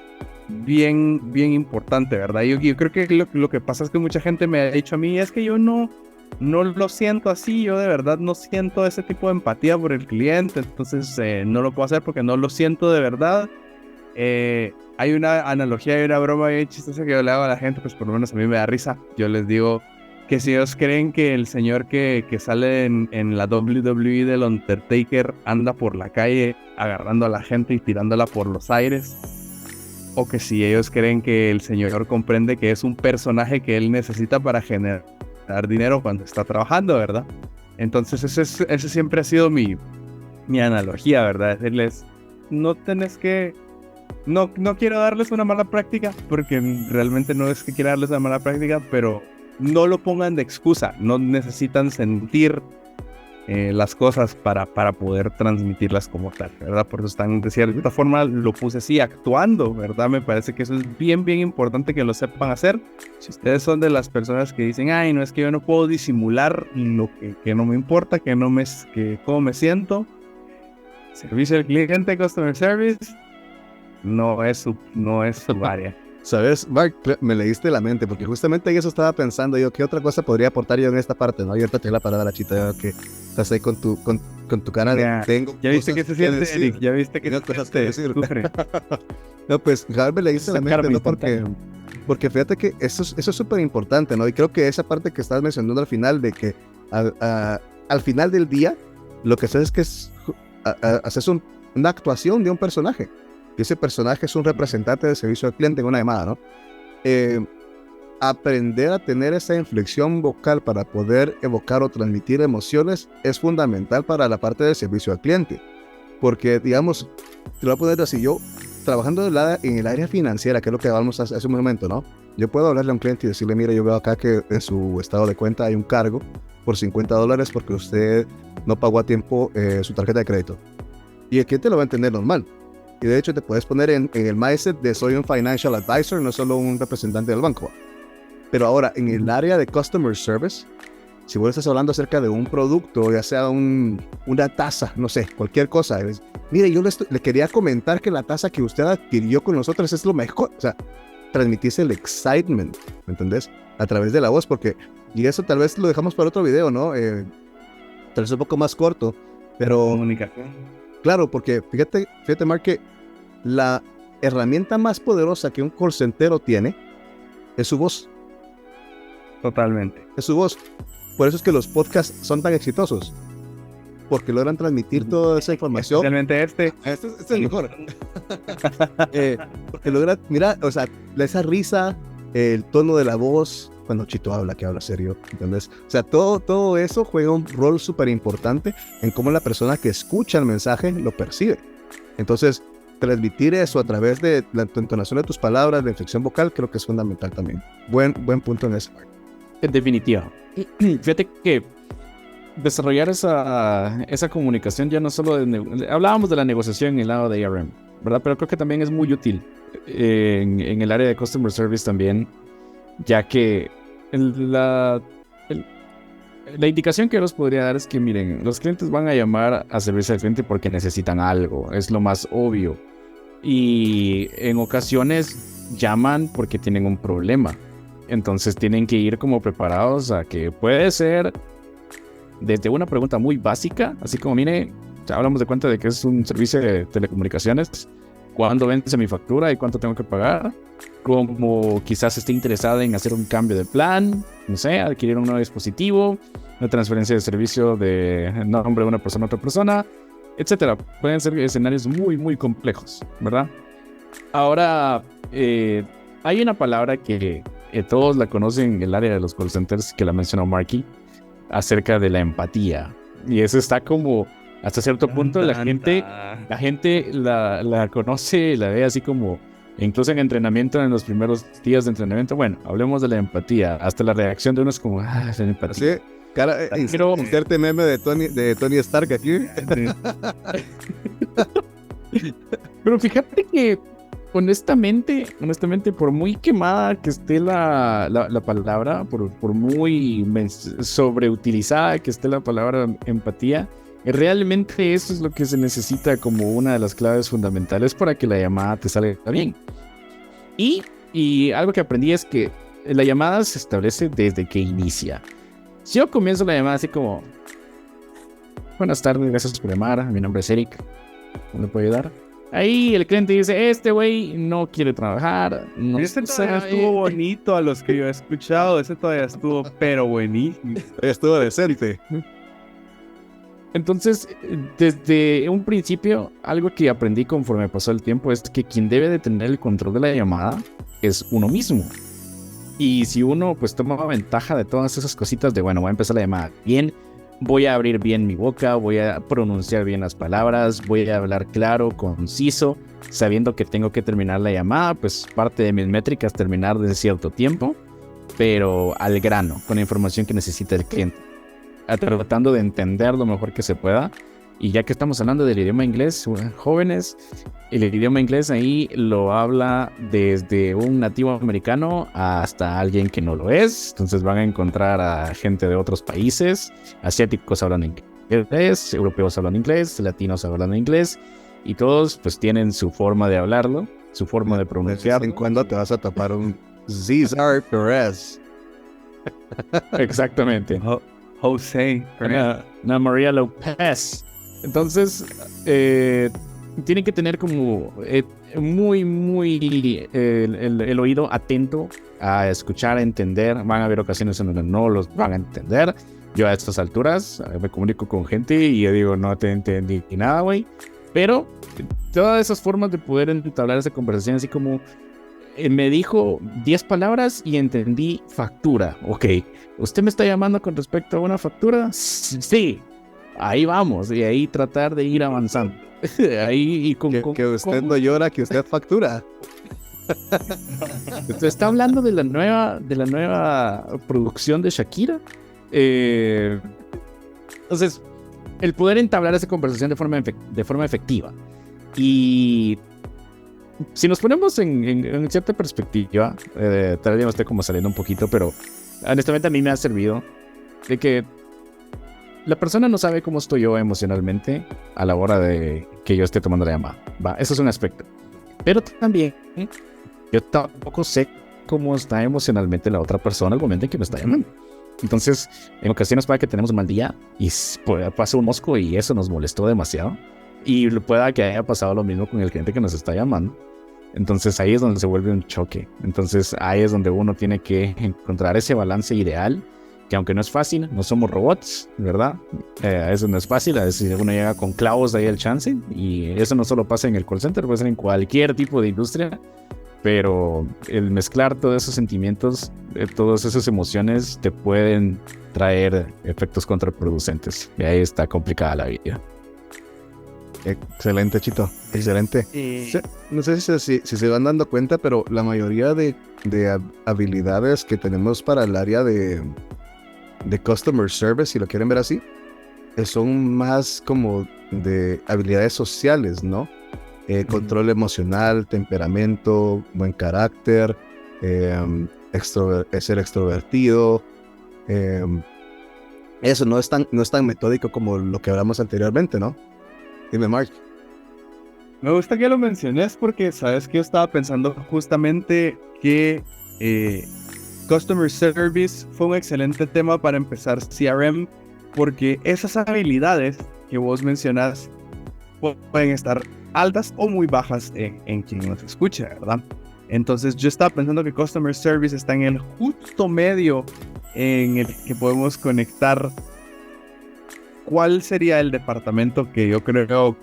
bien importante, ¿verdad? Yo creo que lo que pasa es que mucha gente me ha dicho a mí, es que yo no lo siento así, yo de verdad no siento ese tipo de empatía por el cliente, entonces no lo puedo hacer porque no lo siento de verdad. Hay una analogía y una broma bien chistosa que yo le hago a la gente, pues por lo menos a mí me da risa. Yo les digo que si ellos creen que el señor que sale en la WWE del Undertaker anda por la calle agarrando a la gente y tirándola por los aires, o que si ellos creen que el señor comprende que es un personaje que él necesita para generar dinero cuando está trabajando, ¿verdad? Entonces ese siempre ha sido mi analogía, ¿verdad? Decirles, no tenés que... No quiero darles una mala práctica, porque realmente no es que quiera darles una mala práctica, pero no lo pongan de excusa. No necesitan sentir las cosas para poder transmitirlas como tal, ¿verdad? Por eso están, de cierta forma, lo puse así, actuando, ¿verdad? Me parece que eso es bien importante que lo sepan hacer. Si ustedes son de las personas que dicen, ay, no, es que yo no puedo disimular lo que no me importa, que cómo me siento, servicio al cliente, customer service, no es su área. ¿Sabes, Mark? Me leíste la mente, porque justamente en eso estaba pensando yo, ¿qué otra cosa podría aportar yo en esta parte, no? Y ahorita te doy la palabra, Chita, que estás ahí con tu cara de tengo ¿Ya viste que se siente, decir. Eric? ¿Ya viste que Tengo cosas que decir. sufre? No, pues, Javier, me leíste la mente, ¿no? Porque fíjate que eso es súper importante, ¿no? Y creo que esa parte que estás mencionando al final, de que al final del día, lo que haces es que haces una actuación de un personaje. Y ese personaje es un representante de servicio al cliente en una llamada, ¿no? Aprender a tener esa inflexión vocal para poder evocar o transmitir emociones es fundamental para la parte de servicio al cliente. Porque, digamos, te lo voy a poner así, yo trabajando en el área financiera, que es lo que hablamos hace un momento, ¿no? Yo puedo hablarle a un cliente y decirle, mira, yo veo acá que en su estado de cuenta hay un cargo por $50 porque usted no pagó a tiempo su tarjeta de crédito. Y el cliente lo va a entender normal. Y de hecho te puedes poner en el mindset de soy un financial advisor, no solo un representante del banco. Pero ahora, en el área de customer service, si vos estás hablando acerca de un producto, ya sea una taza, no sé, cualquier cosa, mire, yo le quería comentar que la taza que usted adquirió con nosotros es lo mejor. O sea, transmitís el excitement, ¿me entendés? A través de la voz, y eso tal vez lo dejamos para otro video, ¿no? Tal vez un poco más corto, pero... Comunicación. Claro, porque fíjate, Mark, que la herramienta más poderosa que un call centero tiene es su voz. Totalmente. Es su voz. Por eso es que los podcasts son tan exitosos. Porque logran transmitir toda esa información. Especialmente este. Este es el mejor. Porque logran, mira, o sea, esa risa, el tono de la voz, cuando Chito habla, que habla serio, ¿entendés? O sea, todo eso juega un rol súper importante en cómo la persona que escucha el mensaje lo percibe. Entonces, transmitir eso a través de la entonación de tus palabras, la inflexión vocal, creo que es fundamental también. Buen punto en ese parte. En definitiva. Fíjate que desarrollar esa comunicación ya no solo hablábamos de la negociación en el lado de ARM, ¿verdad? Pero creo que también es muy útil en el área de Customer Service también, ya que la indicación que yo les podría dar es que, miren, los clientes van a llamar a servicio al cliente porque necesitan algo, es lo más obvio. Y en ocasiones llaman porque tienen un problema. Entonces tienen que ir como preparados a que puede ser desde una pregunta muy básica, así como, mire, ya hablamos de cuenta de que es un servicio de telecomunicaciones, ¿cuándo vence mi factura y cuánto tengo que pagar? Como quizás esté interesada en hacer un cambio de plan, no sé, adquirir un nuevo dispositivo, una transferencia de servicio de nombre de una persona a otra persona, etcétera. Pueden ser escenarios muy, muy complejos, ¿verdad? Ahora, hay una palabra que todos la conocen en el área de los call centers, que la mencionó Marky, acerca de la empatía. Y eso está como, hasta cierto punto, la gente la conoce, la ve así como, incluso en entrenamiento, en los primeros días de entrenamiento. Bueno, hablemos de la empatía. Hasta la reacción de uno es como, la empatía. Sí, cara, inserte meme de Tony Stark aquí. Pero fíjate que honestamente, por muy quemada que esté la palabra, por muy sobreutilizada que esté la palabra empatía, realmente eso es lo que se necesita como una de las claves fundamentales para que la llamada te salga bien. Y algo que aprendí es que la llamada se establece desde que inicia. Si yo comienzo la llamada así como, buenas tardes, gracias por llamar, mi nombre es Eric, ¿cómo le puedo ayudar? Ahí el cliente dice, este güey no quiere trabajar. No, ese todavía estuvo bonito a los que yo he escuchado. Ese todavía estuvo, pero buenísimo. Estuvo decente. Entonces, desde un principio, algo que aprendí conforme pasó el tiempo es que quien debe de tener el control de la llamada es uno mismo. Y si uno pues toma ventaja de todas esas cositas de, bueno, voy a empezar la llamada bien, voy a abrir bien mi boca, voy a pronunciar bien las palabras, voy a hablar claro, conciso, sabiendo que tengo que terminar la llamada, pues parte de mis métricas terminar de cierto tiempo, pero al grano, con la información que necesita el cliente, tratando de entender lo mejor que se pueda. Y ya que estamos hablando del idioma inglés, jóvenes, el idioma inglés ahí lo habla desde un nativo americano hasta alguien que no lo es. Entonces van a encontrar a gente de otros países, asiáticos hablan inglés, europeos hablan inglés, latinos hablan inglés, y todos pues tienen su forma de hablarlo, su forma de pronunciarlo. De vez en cuando te vas a tapar un César Perez. Exactamente. José. Ana María López. Entonces, tienen que tener como muy el oído atento a escuchar, a entender. Van a haber ocasiones en donde no los van a entender. Yo a estas alturas me comunico con gente y yo digo, no te entendí nada, güey. Pero todas esas formas de poder entablar esa conversación, así como me dijo 10 palabras y entendí factura. Ok, ¿usted me está llamando con respecto a una factura? Sí, ahí vamos. Y ahí tratar de ir avanzando. Ahí y que usted no llora, que usted factura. Usted está hablando de la nueva producción de Shakira. Entonces, el poder entablar esa conversación de forma efectiva. Y si nos ponemos en cierta perspectiva, tal vez me esté como saliendo un poquito, pero honestamente a mí me ha servido de que la persona no sabe cómo estoy yo emocionalmente a la hora de que yo esté tomando la llamada. Va, eso es un aspecto. Pero también yo tampoco sé cómo está emocionalmente la otra persona al momento en que me está llamando. Entonces, en ocasiones puede que tenemos un mal día y pasa un mosco y eso nos molestó demasiado. Y pueda que haya pasado lo mismo con el cliente que nos está llamando. Entonces ahí es donde se vuelve un choque. Entonces ahí es donde uno tiene que encontrar ese balance ideal, que aunque no es fácil, no somos robots, ¿verdad? Eso no es fácil, a veces uno llega con clavos de ahí el chance, y eso no solo pasa en el call center, puede ser en cualquier tipo de industria, pero el mezclar todos esos sentimientos, todas esas emociones te pueden traer efectos contraproducentes, y ahí está complicada la vida. Excelente, Chito, excelente. No sé si se van dando cuenta, pero la mayoría de habilidades que tenemos para el área de customer service, si lo quieren ver así, son más como de habilidades sociales, ¿no? Control emocional, temperamento, buen carácter, ser extrovertido. Eso no es tan metódico como lo que hablamos anteriormente, ¿no? Dime, Mark. Me gusta que lo menciones porque sabes que yo estaba pensando justamente que Customer Service fue un excelente tema para empezar CRM, porque esas habilidades que vos mencionas pueden estar altas o muy bajas en quien nos escucha, ¿verdad? Entonces yo estaba pensando que Customer Service está en el justo medio en el que podemos conectar cuál sería el departamento que yo creo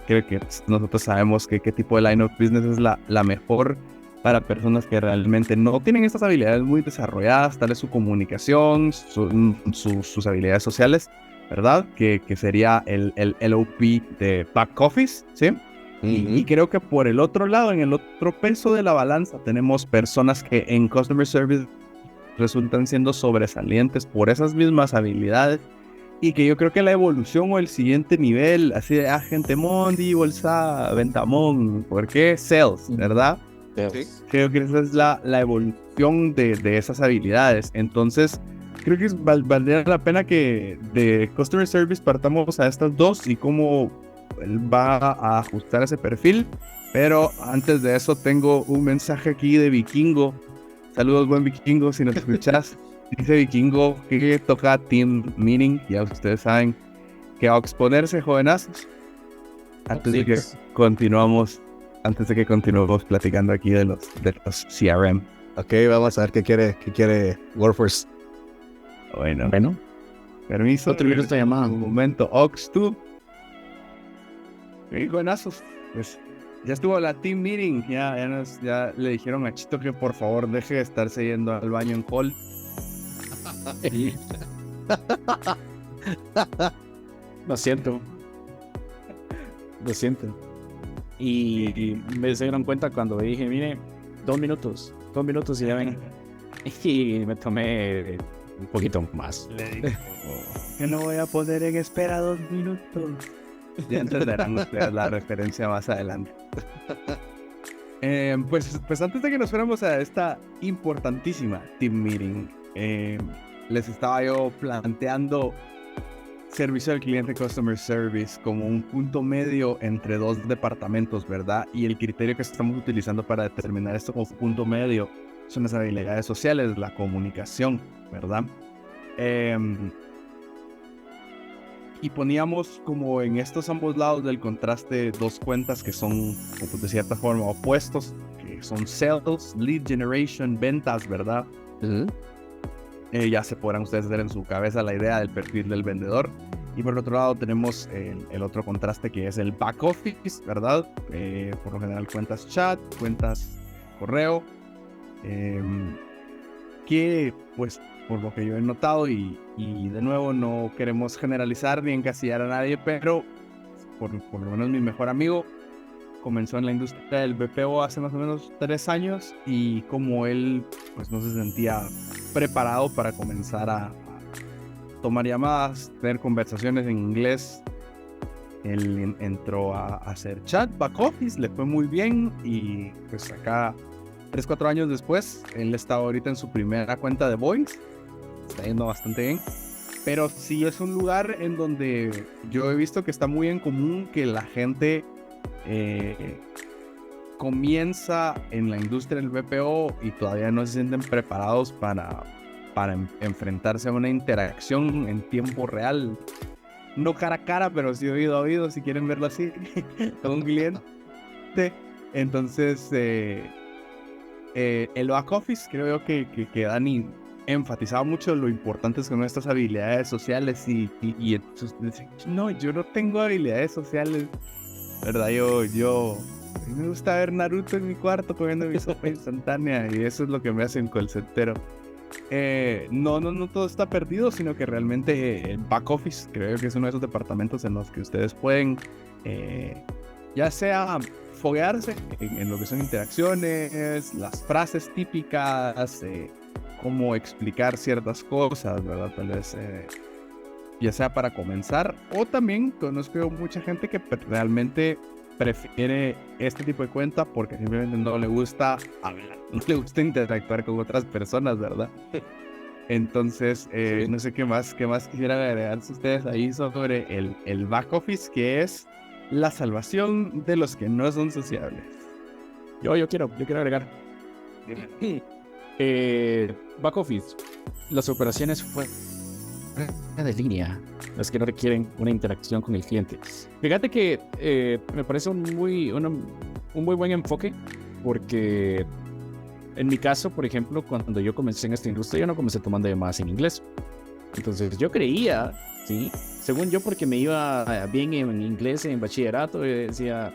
que nosotros sabemos que qué tipo de line of business es la mejor para personas que realmente no tienen estas habilidades muy desarrolladas, tal es su comunicación, sus habilidades sociales, ¿verdad? Que sería el LOP de back office, ¿sí? Y creo que por el otro lado, en el otro peso de la balanza, tenemos personas que en Customer Service resultan siendo sobresalientes por esas mismas habilidades, y que yo creo que la evolución o el siguiente nivel, así de agente Mondi, bolsa, ventamón, ¿por qué? Sales, ¿verdad? Sí. Creo que esa es la evolución de esas habilidades. Entonces, creo que valdría la pena que de Customer Service partamos a estas dos y cómo él va a ajustar ese perfil. Pero antes de eso, tengo un mensaje aquí de Vikingo. Saludos, buen Vikingo, si nos escuchas. Dice Vikingo que toca Team Meeting. Ya ustedes saben que va a exponerse, jovenazos. Antes de que continuemos platicando aquí de los CRM. Ok, vamos a ver qué quiere Workforce. Bueno. Permiso. No termino esta llamada. Un momento, Ox2. Sí, jovenazos. Pues ya estuvo la Team Meeting. Ya le dijeron a Chito que por favor deje de estarse yendo al baño en hall. Lo siento. Y me se dieron cuenta cuando dije, mire, 2 minutos y ya ven. Y me tomé un poquito más. Le dije que no voy a poner en espera 2 minutos. Ya entenderán ustedes la referencia más adelante. Pues antes de que nos fuéramos a esta importantísima Team Meeting, les estaba yo planteando servicio al cliente, customer service, como un punto medio entre dos departamentos, ¿verdad? Y el criterio que estamos utilizando para determinar esto como punto medio son las habilidades sociales, la comunicación, ¿verdad? Y poníamos como en estos ambos lados del contraste dos cuentas que son, como de cierta forma, opuestos, que son sales, lead generation, ventas, ¿verdad? Ya se podrán ustedes hacer en su cabeza la idea del perfil del vendedor. Y por otro lado tenemos el otro contraste que es el back office, ¿verdad? Por lo general cuentas chat, cuentas correo, que pues por lo que yo he notado y de nuevo no queremos generalizar ni encasillar a nadie, pero por lo menos mi mejor amigo comenzó en la industria del BPO hace más o menos 3 años y como él pues no se sentía preparado para comenzar a tomar llamadas, tener conversaciones en inglés, él entró a hacer chat, back office, le fue muy bien y pues acá 3-4 años después, él está ahorita en su primera cuenta de Voice, está yendo bastante bien, pero sí es un lugar en donde yo he visto que está muy en común que la gente comienza en la industria del BPO y todavía no se sienten preparados para enfrentarse a una interacción en tiempo real, no cara a cara, pero sí oído a oído, si quieren verlo así, con un cliente. Entonces, el back office, creo yo que Dani enfatizaba mucho lo importantes que son estas habilidades sociales y entonces dicen, no, yo no tengo habilidades sociales, ¿verdad? Yo a mí me gusta ver Naruto en mi cuarto comiendo mi sopa instantánea y eso es lo que me hace un callcentero. No todo está perdido, sino que realmente el back office creo que es uno de esos departamentos en los que ustedes pueden ya sea foguearse en lo que son interacciones, las frases típicas, cómo explicar ciertas cosas, ¿verdad? Tal vez ya sea para comenzar, o también conozco mucha gente que realmente prefiere este tipo de cuenta porque simplemente no le gusta hablar, no le gusta interactuar con otras personas, ¿verdad? Entonces, sí. No sé qué más quisieran agregarse ustedes ahí sobre el back office, que es la salvación de los que no son sociables. Yo quiero agregar. Back office, las operaciones fuera de línea, las que no requieren una interacción con el cliente. Fíjate que me parece un muy buen enfoque, porque en mi caso, por ejemplo, cuando yo comencé en esta industria, yo no comencé tomando llamadas en inglés. Entonces yo creía, ¿sí? Según yo, porque me iba bien en inglés en bachillerato, decía,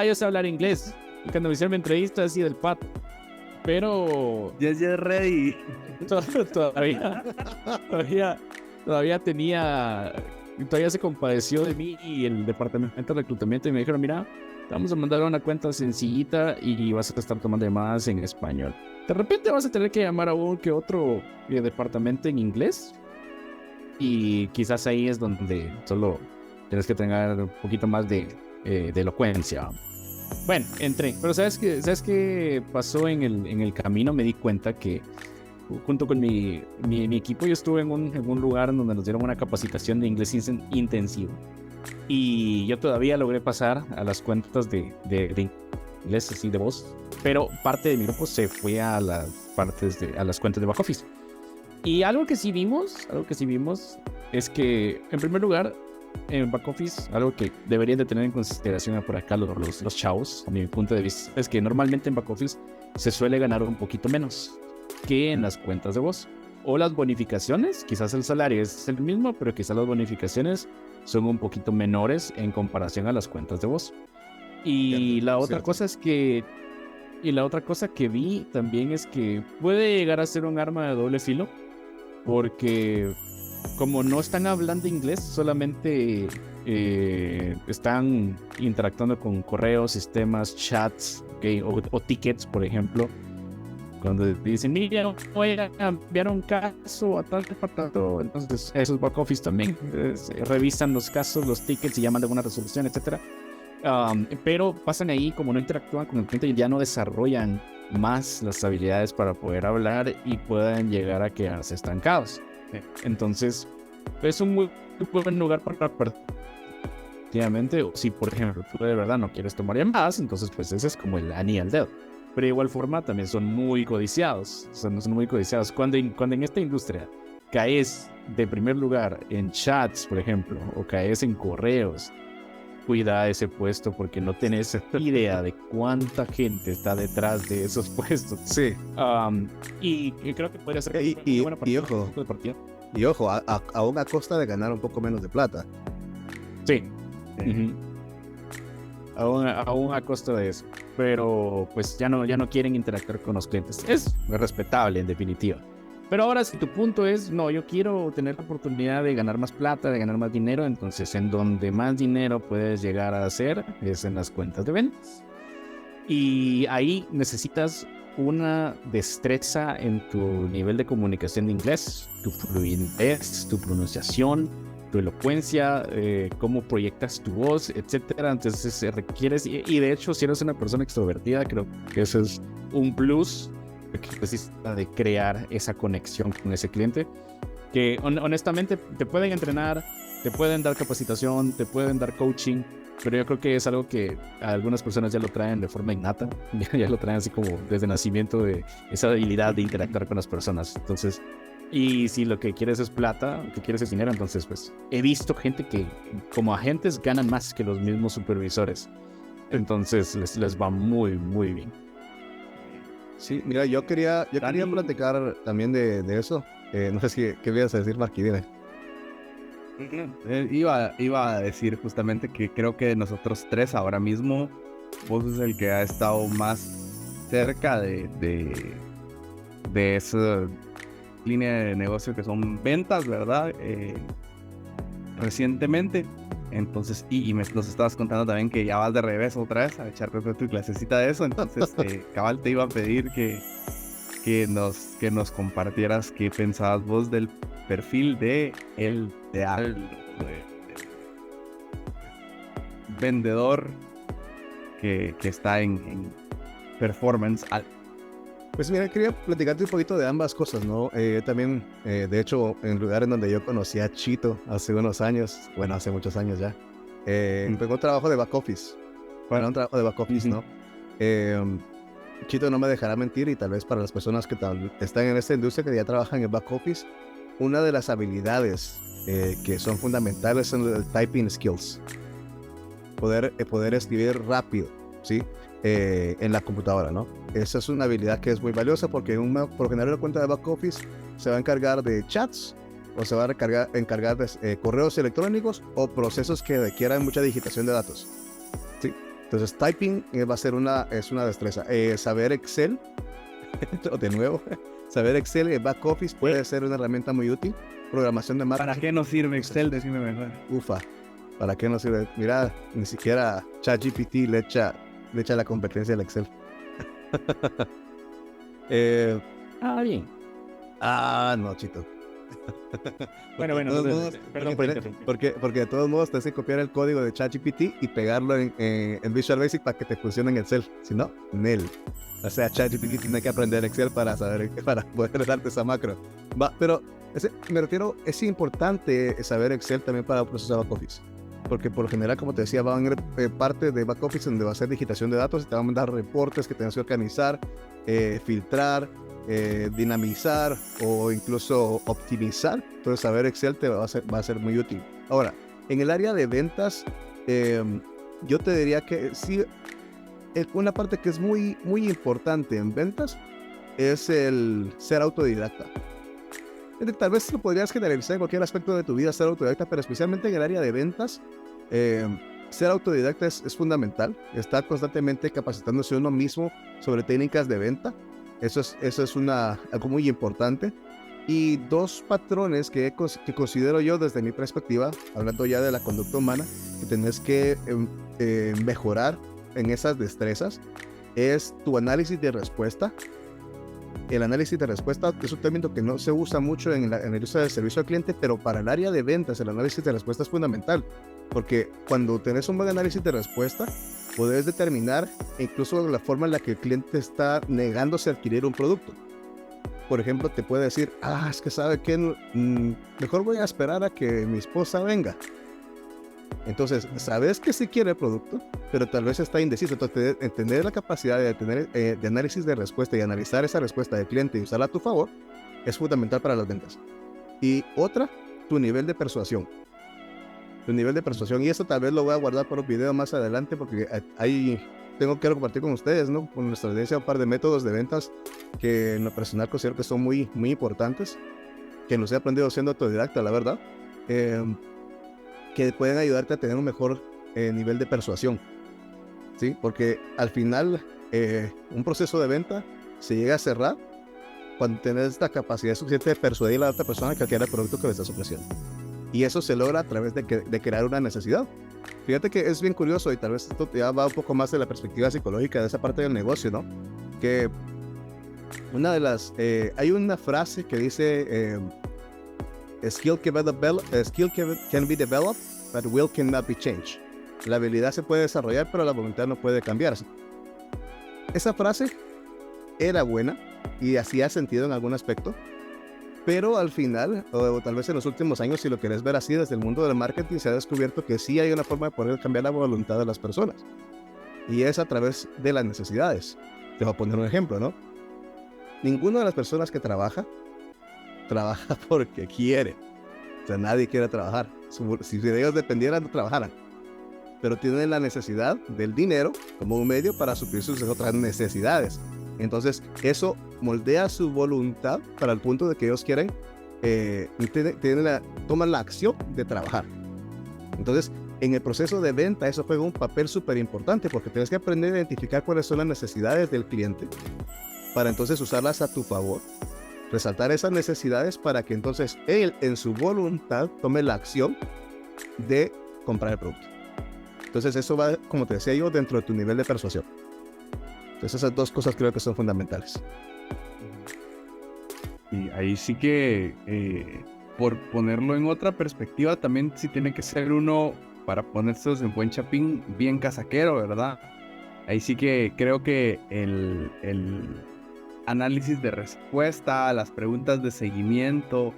yo sé hablar inglés. Y cuando me hicieron mi entrevista, así del pato. Pero yes ready. Todavía se compadeció de mí y el departamento de reclutamiento y me dijeron, mira, te vamos a mandar una cuenta sencillita y vas a estar tomando llamadas en español. De repente vas a tener que llamar a un que otro departamento en inglés y quizás ahí es donde solo tienes que tener un poquito más de elocuencia. Bueno, entré, pero ¿sabes qué pasó en el camino? Me di cuenta que junto con mi equipo yo estuve en un lugar donde nos dieron una capacitación de inglés intensivo y yo todavía logré pasar a las cuentas de inglés así de voz, pero parte de mi grupo se fue a las cuentas de back office. Y algo que sí vimos es que, en primer lugar, en back office, algo que deberían de tener en consideración por acá los chavos, a mi punto de vista, es que normalmente en back office se suele ganar un poquito menos que en las cuentas de voz. O las bonificaciones, quizás el salario es el mismo, pero quizás las bonificaciones son un poquito menores en comparación a las cuentas de voz. Y la otra cosa que vi también es que puede llegar a ser un arma de doble filo, porque como no están hablando inglés, solamente están interactuando con correos, sistemas, chats, ¿okay? o tickets, por ejemplo. Cuando dicen, mira, voy a enviar un caso a tal departamento, entonces esos back office también revisan los casos, los tickets y llaman de alguna resolución, etc. Pero pasan ahí, como no interactúan con el cliente, ya no desarrollan más las habilidades para poder hablar y puedan llegar a quedarse estancados. Entonces, es un muy buen lugar para efectivamente, o si por ejemplo tú de verdad no quieres tomar llamadas, entonces pues ese es como el anillo al dedo. Pero de igual forma también son muy codiciados, son muy codiciados. Cuando en esta industria caes de primer lugar en chats, por ejemplo, o caes en correos, cuida ese puesto porque no tenés idea de cuánta gente está detrás de esos puestos. Sí. Y creo que podría ser Y una buena ojo. de partida. Y ojo, aún a costa de ganar un poco menos de plata. Sí. Aún a costa de eso. Pero pues ya no quieren interactuar con los clientes. Es respetable en definitiva. Pero ahora si tu punto es, no, yo quiero tener la oportunidad de ganar más plata, de ganar más dinero, entonces en donde más dinero puedes llegar a hacer es en las cuentas de ventas. Y ahí necesitas una destreza en tu nivel de comunicación de inglés, tu fluidez, tu pronunciación, tu elocuencia, cómo proyectas tu voz, etcétera. Entonces requieres, y de hecho si eres una persona extrovertida, creo que eso es un plus que necesita de crear esa conexión con ese cliente, que honestamente te pueden entrenar, te pueden dar capacitación, te pueden dar coaching, pero yo creo que es algo que algunas personas ya lo traen de forma innata, ya lo traen así como desde nacimiento, de esa habilidad de interactuar con las personas. Entonces, y si lo que quieres es plata, lo que quieres es dinero, entonces pues he visto gente que como agentes ganan más que los mismos supervisores, entonces les va muy bien. Sí, mira, yo quería platicar también de eso. No sé si qué ibas a decir, Marky, dime. Iba a decir justamente que creo que de nosotros tres ahora mismo, vos es el que ha estado más cerca de esa línea de negocio que son ventas, ¿verdad? Recientemente. Entonnos estabas contando también que ya vas de revés otra vez a echarte tu clasecita de eso. Entonces, cabal, te iba a pedir que nos compartieras qué pensabas vos del perfil de vendedor que está en performance alto. Pues mira, quería platicarte un poquito de ambas cosas, ¿no? También, de hecho, en lugares donde yo conocí a Chito hace unos años, bueno, hace muchos años ya, tengo un trabajo de back office. Bueno, un trabajo de back office, ¿no? Chito no me dejará mentir, y tal vez para las personas que están en esta industria, que ya trabajan en back office, una de las habilidades que son fundamentales son el typing skills. Poder escribir rápido, ¿sí? En la computadora, ¿no? Esa es una habilidad que es muy valiosa, porque por generar una cuenta de back office se va a encargar de chats, o se va a encargar de correos electrónicos o procesos que requieran mucha digitación de datos, ¿sí? Entonces typing va a ser una destreza. Saber Excel, de nuevo, saber Excel en back office puede ser una herramienta muy útil. Programación de marketing. ¿Para qué nos sirve Excel? Decime mejor. Ufa, ¿para qué nos sirve? Mira, ni siquiera ChatGPT le echa la competencia al Excel. Bien. No, Chito. Bueno, perdón por interrumpir. Porque de todos modos te hace copiar el código de ChatGPT y pegarlo en Visual Basic para que te funcione en Excel. Si no, Nel. O sea, ChatGPT tiene que aprender Excel para poder darte esa macro. Pero me refiero, es importante saber Excel también para procesar back office. Porque por lo general, como te decía, va a haber parte de back office donde va a ser digitación de datos y te van a mandar reportes que tengas que organizar, filtrar, dinamizar o incluso optimizar. Entonces saber Excel te va a ser muy útil. Ahora, en el área de ventas, yo te diría que sí, una parte que es muy, muy importante en ventas es el ser autodidacta. Tal vez lo podrías generalizar en cualquier aspecto de tu vida, ser autodidacta, pero especialmente en el área de ventas, ser autodidacta es fundamental. Estar constantemente capacitándose uno mismo sobre técnicas de venta. Eso es algo muy importante. Y dos patrones que considero yo desde mi perspectiva, hablando ya de la conducta humana, que tenés que mejorar en esas destrezas, es tu análisis de respuesta. El análisis de respuesta es un término que no se usa mucho en la industria del servicio al cliente, pero para el área de ventas el análisis de respuesta es fundamental, porque cuando tenés un buen análisis de respuesta, podés determinar incluso la forma en la que el cliente está negándose a adquirir un producto. por ejemplo, te puede decir, es que sabe que mejor voy a esperar a que mi esposa venga. Entonces, sabes que sí quiere el producto, pero tal vez está indeciso. Entonces, tener la capacidad de tener de análisis de respuesta y analizar esa respuesta del cliente y usarla a tu favor es fundamental para las ventas. Y otra, tu nivel de persuasión. Tu nivel de persuasión. Y eso tal vez lo voy a guardar para un video más adelante, porque ahí quiero compartir con ustedes, ¿no? Con nuestra audiencia, un par de métodos de ventas que en lo personal considero que son muy, muy importantes, que los he aprendido siendo autodidacta, la verdad. Que pueden ayudarte a tener un mejor nivel de persuasión, ¿sí? Porque al final un proceso de venta se llega a cerrar cuando tienes esta capacidad suficiente de persuadir a la otra persona que adquiera el producto que le estás ofreciendo. Y eso se logra a través de crear una necesidad. Fíjate que es bien curioso, y tal vez esto ya va un poco más de la perspectiva psicológica de esa parte del negocio, ¿no? Que una de las... hay una frase que dice... skill can be developed, but will cannot be changed. La habilidad se puede desarrollar, pero la voluntad no puede cambiarse. Esa frase era buena y hacía sentido en algún aspecto, pero al final, o tal vez en los últimos años, si lo querés ver así, desde el mundo del marketing se ha descubierto que sí hay una forma de poder cambiar la voluntad de las personas, y es a través de las necesidades. Te voy a poner un ejemplo, ¿no? Ninguna de las personas que trabaja porque quiere. O sea, nadie quiere trabajar. Si de ellos dependieran, no trabajaran. Pero tienen la necesidad del dinero como un medio para suplir sus otras necesidades. Entonces, eso moldea su voluntad para el punto de que ellos quieren, toman la acción de trabajar. Entonces, en el proceso de venta, eso juega un papel súper importante, porque tienes que aprender a identificar cuáles son las necesidades del cliente para entonces usarlas a tu favor. Resaltar esas necesidades para que entonces él en su voluntad tome la acción de comprar el producto. Entonces eso va, como te decía yo, dentro de tu nivel de persuasión. Entonces esas dos cosas creo que son fundamentales. Y ahí sí que, por ponerlo en otra perspectiva, también sí tiene que ser uno, para ponérselos en buen chapín, bien casaquero, ¿verdad? Ahí sí que creo que el análisis de respuesta, las preguntas de seguimiento,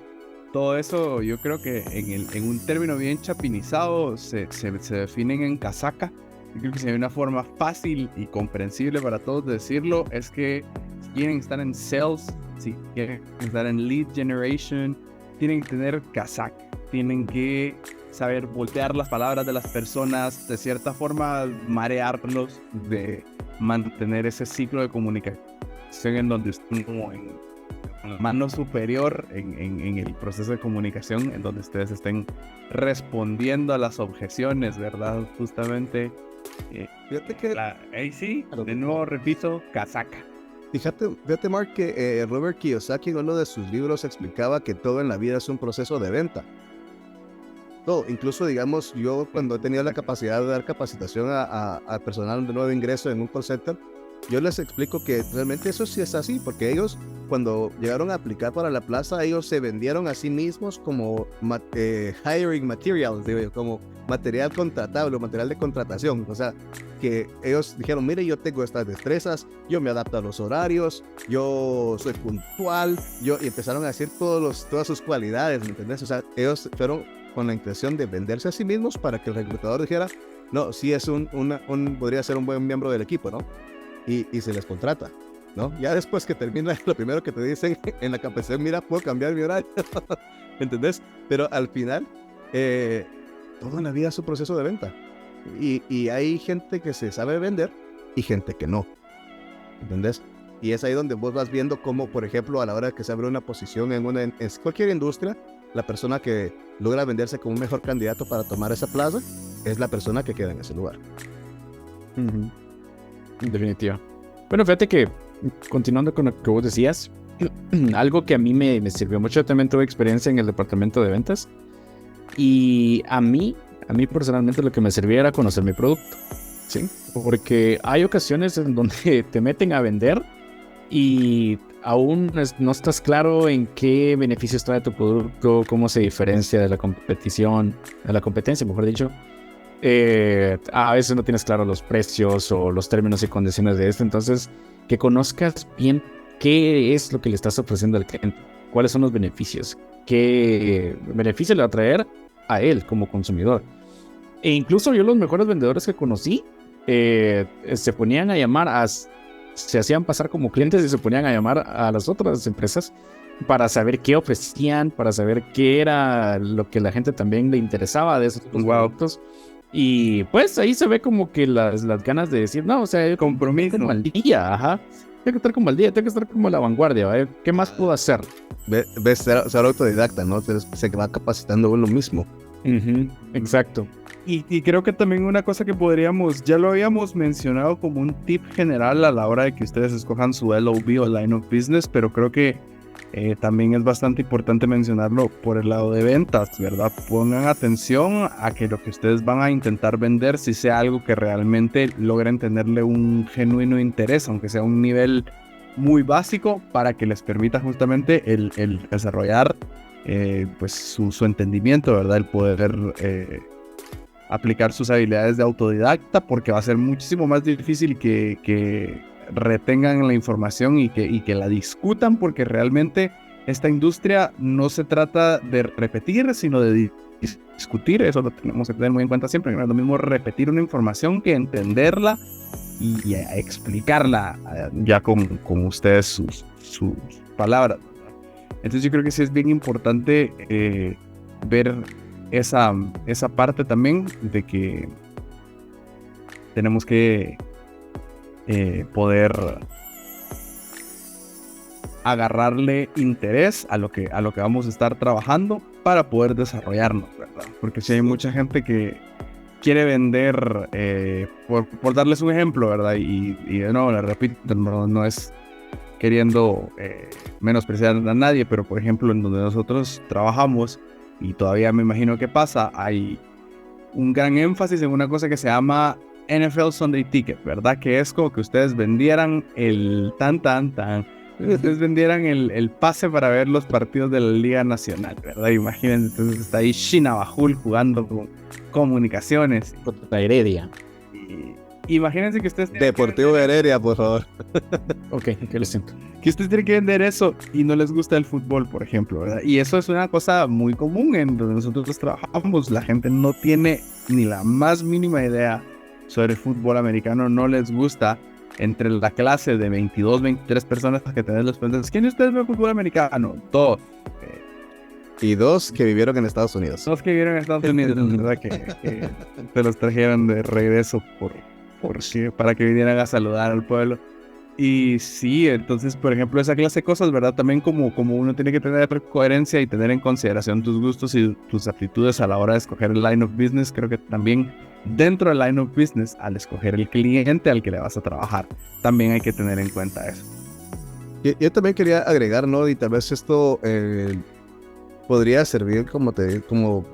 todo eso yo creo que en un término bien chapinizado se definen en casaca. Yo creo que si hay una forma fácil y comprensible para todos de decirlo, es que si quieren estar en sales, si quieren estar en lead generation, tienen que tener casaca, tienen que saber voltear las palabras de las personas, de cierta forma marearlos, de mantener ese ciclo de comunicación en donde estén como en la mano superior en el proceso de comunicación, en donde ustedes estén respondiendo a las objeciones, ¿verdad? Justamente. Fíjate que... ahí sí, de nuevo repito, casaca. Fíjate, Mark, que Robert Kiyosaki en uno de sus libros explicaba que todo en la vida es un proceso de venta. Todo, incluso digamos, yo cuando he tenido la capacidad de dar capacitación a personal de nuevo ingreso en un call center, yo les explico que realmente eso sí es así, porque ellos cuando llegaron a aplicar para la plaza, ellos se vendieron a sí mismos como hiring materials, digo yo, como material contratable, material de contratación. O sea, que ellos dijeron, mire, yo tengo estas destrezas, yo me adapto a los horarios, yo soy puntual, y empezaron a decir todas sus cualidades, ¿me entendés? O sea, ellos fueron con la intención de venderse a sí mismos para que el reclutador dijera, no, sí es podría ser un buen miembro del equipo, ¿no? Y se les contrata, ¿no? Ya después que termina, lo primero que te dicen en la capacitación, mira, puedo cambiar mi horario, ¿entendés? Pero al final, toda la vida es un proceso de venta. Y hay gente que se sabe vender y gente que no, ¿entendés? Y es ahí donde vos vas viendo cómo, por ejemplo, a la hora que se abre una posición en cualquier industria, la persona que logra venderse como un mejor candidato para tomar esa plaza es la persona que queda en ese lugar. Uh-huh. En definitiva. Bueno, fíjate que, continuando con lo que vos decías, algo que a mí me sirvió mucho, también tuve experiencia en el departamento de ventas, y a mí personalmente lo que me servía era conocer mi producto, ¿sí? Porque hay ocasiones en donde te meten a vender y aún no estás claro en qué beneficios trae tu producto, cómo se diferencia de la competencia, mejor dicho. A veces no tienes claro los precios o los términos y condiciones de esto, entonces que conozcas bien qué es lo que le estás ofreciendo al cliente, cuáles son los beneficios, qué beneficio le va a traer a él como consumidor. E incluso yo los mejores vendedores que conocí se ponían a llamar, se hacían pasar como clientes y se ponían a llamar a las otras empresas para saber qué ofrecían, para saber qué era lo que la gente también le interesaba de esos productos. Y pues ahí se ve como que las ganas de decir, no, o sea, yo compromiso como al día, ajá. Tengo que estar como al día, tengo que estar como a la vanguardia, ¿vale? ¿Qué más puedo hacer? Ves ser autodidacta, ¿no? Se va capacitando uno mismo. Exacto. Y creo que también una cosa que ya lo habíamos mencionado como un tip general a la hora de que ustedes escojan su LOB o Line of Business, pero creo que también es bastante importante mencionarlo por el lado de ventas, ¿verdad? Pongan atención a que lo que ustedes van a intentar vender si sea algo que realmente logren tenerle un genuino interés, aunque sea un nivel muy básico, para que les permita justamente el desarrollar pues su entendimiento, ¿verdad? El poder aplicar sus habilidades de autodidacta, porque va a ser muchísimo más difícil que retengan la información y que la discutan, porque realmente esta industria no se trata de repetir, sino de discutir. Eso lo tenemos que tener muy en cuenta siempre, que no es lo mismo repetir una información que entenderla y explicarla ya con ustedes sus palabras. Entonces yo creo que sí es bien importante ver esa parte también de que tenemos que poder agarrarle interés a lo que vamos a estar trabajando para poder desarrollarnos, ¿verdad? Porque si hay mucha gente que quiere vender, por darles un ejemplo, ¿verdad? Y de nuevo, le repito, no es queriendo menospreciar a nadie, pero por ejemplo, en donde nosotros trabajamos, y todavía me imagino que pasa, hay un gran énfasis en una cosa que se llama NFL Sunday Ticket, ¿verdad? Que es como que ustedes vendieran el ustedes vendieran el pase para ver los partidos de la Liga Nacional, ¿verdad? Imagínense, entonces está ahí Shina Bajul jugando con Comunicaciones. Contra Heredia. Imagínense que ustedes... Deportivo de Heredia, por favor. Ok, lo siento. Que ustedes tienen que vender eso y no les gusta el fútbol, por ejemplo, ¿verdad? Y eso es una cosa muy común en donde nosotros trabajamos. La gente no tiene ni la más mínima idea sobre el fútbol americano, no les gusta. Entre la clase de 22, 23 personas que tenés los preguntas, ¿quién de ustedes ve fútbol americano? Todos. Y 2 que vivieron en Estados Unidos. 2 que vivieron en Estados Unidos, ¿verdad? Que se los trajeron de regreso para que vinieran a saludar al pueblo. Y sí, entonces, por ejemplo, esa clase de cosas, ¿verdad? También como uno tiene que tener coherencia y tener en consideración tus gustos y tus aptitudes a la hora de escoger el line of business. Creo que también dentro del line of business, al escoger el cliente al que le vas a trabajar, también hay que tener en cuenta eso. Yo también quería agregar, ¿no? Y tal vez esto podría servir como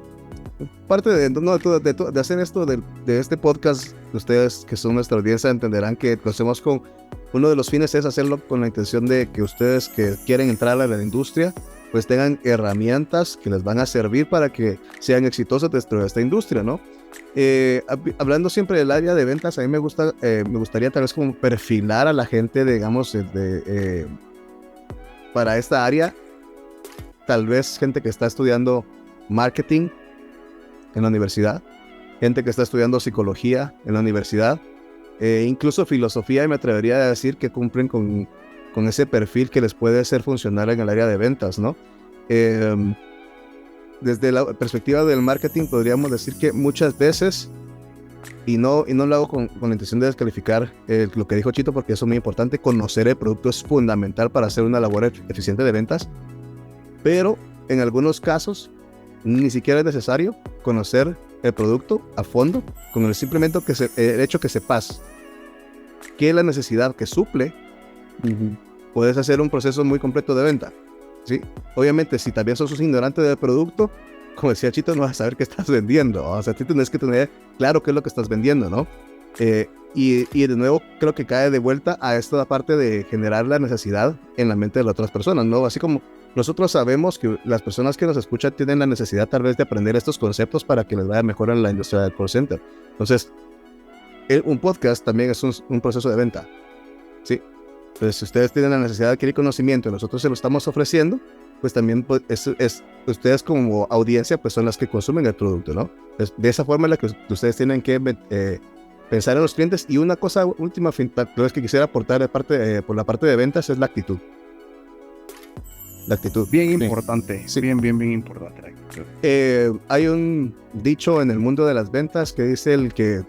parte de hacer esto de este podcast. Ustedes que son nuestra audiencia entenderán que lo hacemos con uno de los fines es hacerlo con la intención de que ustedes que quieren entrar a la industria pues tengan herramientas que les van a servir para que sean exitosos dentro de esta industria, ¿no? Hablando siempre del área de ventas, a mí me gustaría tal vez como perfilar a la gente, digamos, para esta área. Tal vez gente que está estudiando marketing en la universidad, gente que está estudiando psicología en la universidad, incluso filosofía, y me atrevería a decir que cumplen con ese perfil que les puede ser funcional en el área de ventas, ¿no? Desde la perspectiva del marketing podríamos decir que muchas veces, y no lo hago con la intención de descalificar lo que dijo Chito, porque eso es muy importante, conocer el producto es fundamental para hacer una labor eficiente de ventas, pero en algunos casos ni siquiera es necesario conocer el producto a fondo, con el simplemente el hecho que sepas qué es la necesidad que suple, puedes hacer un proceso muy completo de venta, ¿sí? Obviamente, si también sos un ignorante del producto, como decía Chito, no vas a saber qué estás vendiendo, o sea, tú tienes que tener claro qué es lo que estás vendiendo, ¿no? Y de nuevo, creo que cae de vuelta a esta parte de generar la necesidad en la mente de las otras personas, ¿no? Así como nosotros sabemos que las personas que nos escuchan tienen la necesidad tal vez de aprender estos conceptos para que les vaya mejor en la industria del call center. Entonces, un podcast también es un proceso de venta, ¿sí? Entonces, si ustedes tienen la necesidad de adquirir conocimiento y nosotros se lo estamos ofreciendo, pues también pues, ustedes como audiencia pues son las que consumen el producto, ¿no? Entonces, de esa forma es la que ustedes tienen que pensar en los clientes. Y una cosa última que quisiera aportar por la parte de ventas es la actitud. La actitud. Bien importante, Sí. Bien importante la actitud. Hay un dicho en el mundo de las ventas que dice el que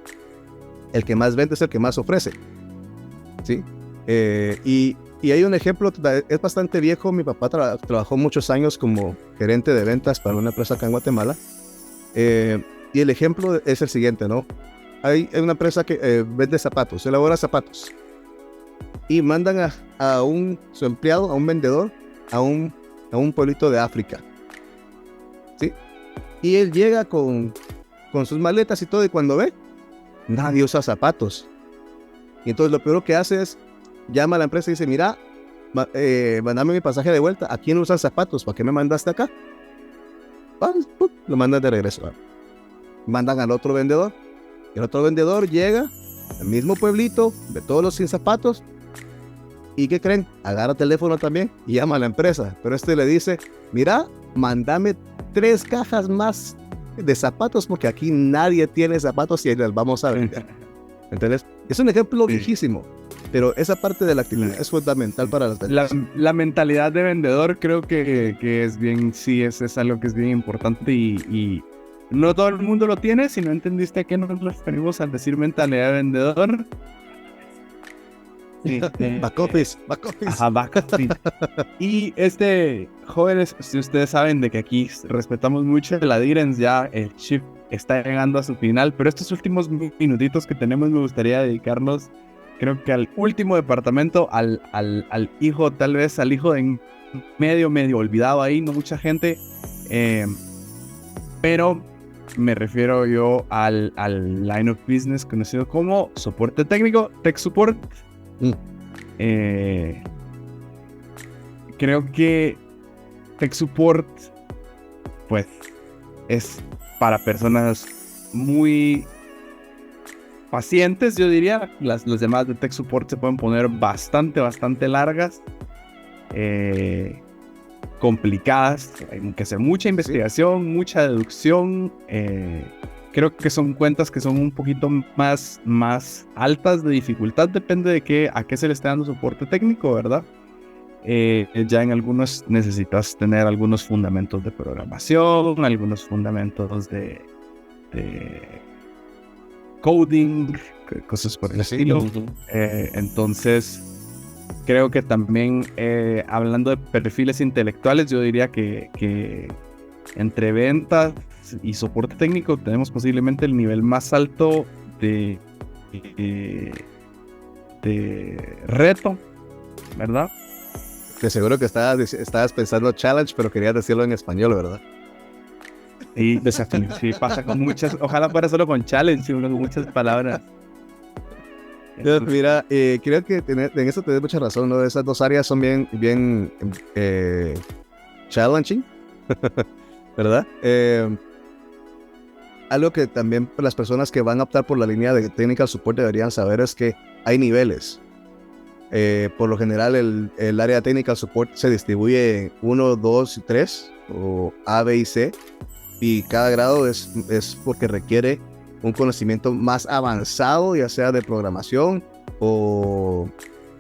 más vende es el que más ofrece, ¿sí? Y hay un ejemplo, es bastante viejo. Mi papá trabajó muchos años como gerente de ventas para una empresa acá en Guatemala. Y el ejemplo es el siguiente, ¿no? Hay una empresa que vende zapatos, elabora zapatos. Y mandan a su empleado, a un vendedor, a un pueblito de África, ¿sí? Y él llega con sus maletas y todo, y cuando ve, nadie usa zapatos. Y entonces lo peor que hace es, llama a la empresa y dice, mira, mandame mi pasaje de vuelta, ¿a quién usa zapatos? ¿Para qué me mandaste acá? Lo mandan de regreso. Mandan al otro vendedor, y el otro vendedor llega al mismo pueblito, de todos los sin zapatos. ¿Y qué creen? Agarra teléfono también y llama a la empresa. Pero le dice, mira, mándame 3 cajas más de zapatos porque aquí nadie tiene zapatos y las vamos a vender. ¿Entendés? Es un ejemplo viejísimo, pero esa parte de la actividad es fundamental para las ventas. La mentalidad de vendedor creo que es bien, sí, es algo que es bien importante y no todo el mundo lo tiene. Si no entendiste a qué nos referimos al decir mentalidad de vendedor. Sí, Back office. Ajá, back office. Y jóvenes, si ustedes saben de que aquí respetamos mucho el adherence, ya el shift está llegando a su final, pero estos últimos minutitos que tenemos me gustaría dedicarlos, creo que al último departamento, al hijo, tal vez al hijo de medio olvidado ahí, no mucha gente, pero me refiero yo al line of business conocido como soporte técnico, tech support. Creo que tech support pues es para personas muy pacientes, yo diría. Las llamadas de tech support se pueden poner bastante largas, complicadas, hay que hacer mucha investigación, mucha deducción. Creo que son cuentas que son un poquito más altas de dificultad, depende de a qué se le esté dando soporte técnico, ¿verdad? Ya en algunos necesitas tener algunos fundamentos de programación, algunos fundamentos de coding, cosas por el estilo. Entonces, creo que también, hablando de perfiles intelectuales, yo diría que entre ventas y soporte técnico tenemos posiblemente el nivel más alto de reto, ¿verdad? Te seguro que estabas pensando challenge, pero querías decirlo en español, ¿verdad? Sí, desafío. Sí, pasa con muchas, ojalá fuera solo con challenge, con muchas palabras. Mira, creo que en eso tienes mucha razón, ¿no? Esas dos áreas son bien challenging, ¿verdad? Algo que también las personas que van a optar por la línea de technical support deberían saber es que hay niveles. Por lo general el área de technical support se distribuye en 1, 2 y 3, o A, B y C, y cada grado es porque requiere un conocimiento más avanzado, ya sea de programación o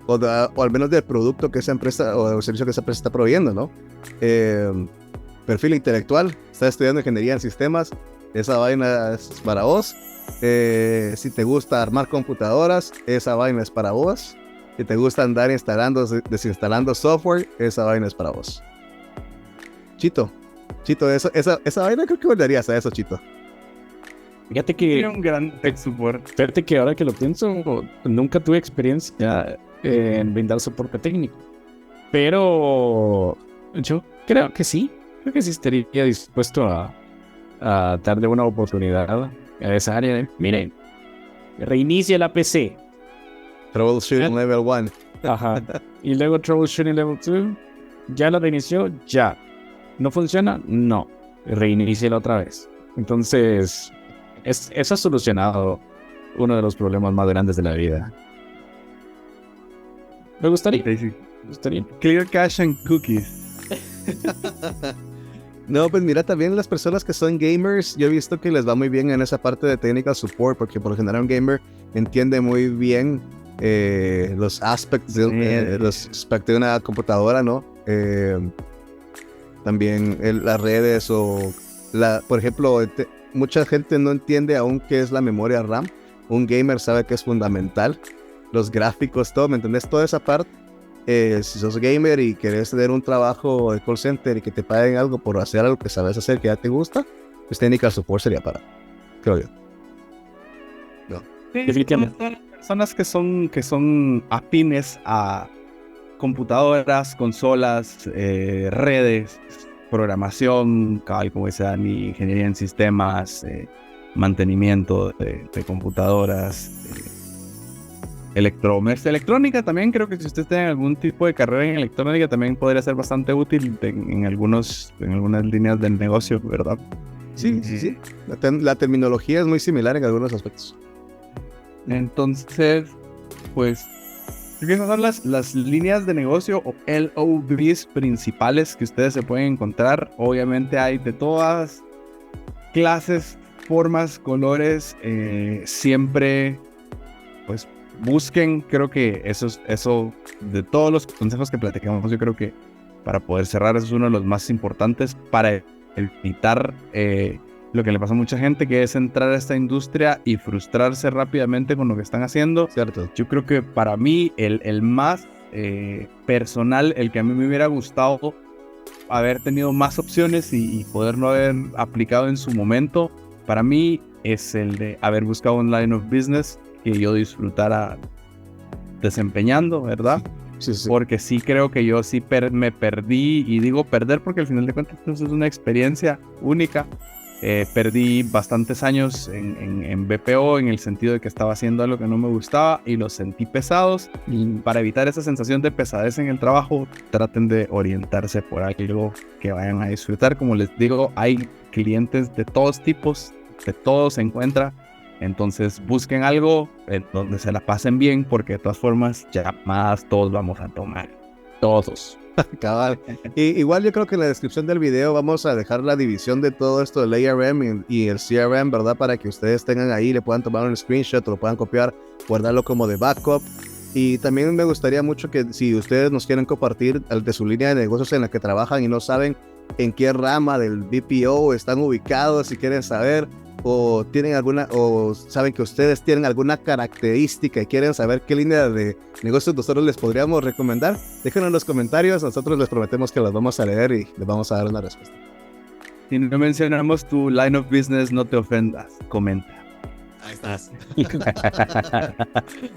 al menos del producto que esa empresa o del servicio que esa empresa está proveyendo, ¿no? Perfil intelectual, estás estudiando ingeniería en sistemas, esa vaina es para vos. Si te gusta armar computadoras, esa vaina es para vos. Si te gusta andar instalando, desinstalando software, esa vaina es para vos. Chito, esa vaina creo que volverías a eso, Chito. Fíjate que Tiene un gran tech support. Fíjate que ahora que lo pienso, nunca tuve experiencia en brindar soporte técnico. Pero yo creo que sí estaría dispuesto a darle una oportunidad a esa área. Miren, reinicia la PC. Troubleshooting level 1. Ajá. Y luego troubleshooting level 2. Ya la reinició, ya. ¿No funciona? No. Reiníciala otra vez. Entonces, eso ha solucionado uno de los problemas más grandes de la vida. Me gustaría. Sí, sí. Me gustaría. Clear cache and cookies. No, pues mira, también las personas que son gamers, yo he visto que les va muy bien en esa parte de technical support, porque por lo general un gamer entiende muy bien los aspectos de una computadora, ¿no? También las redes por ejemplo, mucha gente no entiende aún qué es la memoria RAM. Un gamer sabe que es fundamental. Los gráficos, todo, ¿me entendés? Toda esa parte. Si sos gamer y querés tener un trabajo de call center y que te paguen algo por hacer algo que sabes hacer, que ya te gusta, pues technical support sería creo yo. Sí, Definitivamente. todas las personas que son afines a computadoras, consolas, redes, programación, como dice Dani, ingeniería en sistemas, mantenimiento de computadoras, electrónica también. Creo que si usted tiene algún tipo de carrera en electrónica también podría ser bastante útil en algunas líneas del negocio, ¿verdad? Sí. La terminología es muy similar en algunos aspectos. Entonces, pues, creo que esas son las líneas de negocio o LOBs principales que ustedes se pueden encontrar. Obviamente hay de todas clases, formas, colores. Siempre, pues, busquen. Creo que eso de todos los consejos que platicamos, yo creo que para poder cerrar, eso es uno de los más importantes para evitar lo que le pasa a mucha gente, que es entrar a esta industria y frustrarse rápidamente con lo que están haciendo. Cierto. Yo creo que para mí el más personal, el que a mí me hubiera gustado haber tenido más opciones y poderlo haber aplicado en su momento, para mí es el de haber buscado un line of business que yo disfrutara desempeñando, ¿verdad? Sí. Porque sí creo que yo sí me perdí, y digo perder porque al final de cuentas pues, es una experiencia única. Perdí bastantes años en BPO, en el sentido de que estaba haciendo algo que no me gustaba y los sentí pesados. Y para evitar esa sensación de pesadez en el trabajo, traten de orientarse por algo que vayan a disfrutar. Como les digo, hay clientes de todos tipos, de todos se encuentra. Entonces busquen algo en donde se la pasen bien, porque de todas formas llamadas todos vamos a tomar. Todos. Cabal. Igual yo creo que en la descripción del video vamos a dejar la división de todo esto del ARM y el CRM, ¿verdad? Para que ustedes tengan ahí, le puedan tomar un screenshot o lo puedan copiar, guardarlo como de backup. Y también me gustaría mucho que si ustedes nos quieren compartir de su línea de negocios en la que trabajan y no saben en qué rama del BPO están ubicados, si quieren saber, o tienen o saben que ustedes tienen alguna característica y quieren saber qué línea de negocios nosotros les podríamos recomendar, déjenlo en los comentarios. Nosotros les prometemos que los vamos a leer y les vamos a dar una respuesta. Si no mencionamos tu line of business, no te ofendas, comenta. Ahí estás.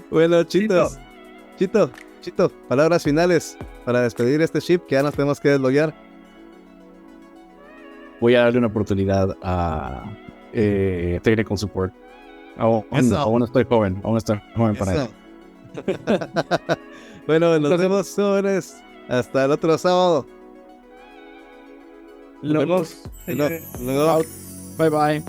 Bueno, Chito, palabras finales para despedir este ship, que ya nos tenemos que desloguear. Voy a darle una oportunidad a technical support. Aún estoy joven para eso. Bueno, nos vemos, jóvenes. Hasta el otro sábado. Luego. Bye bye.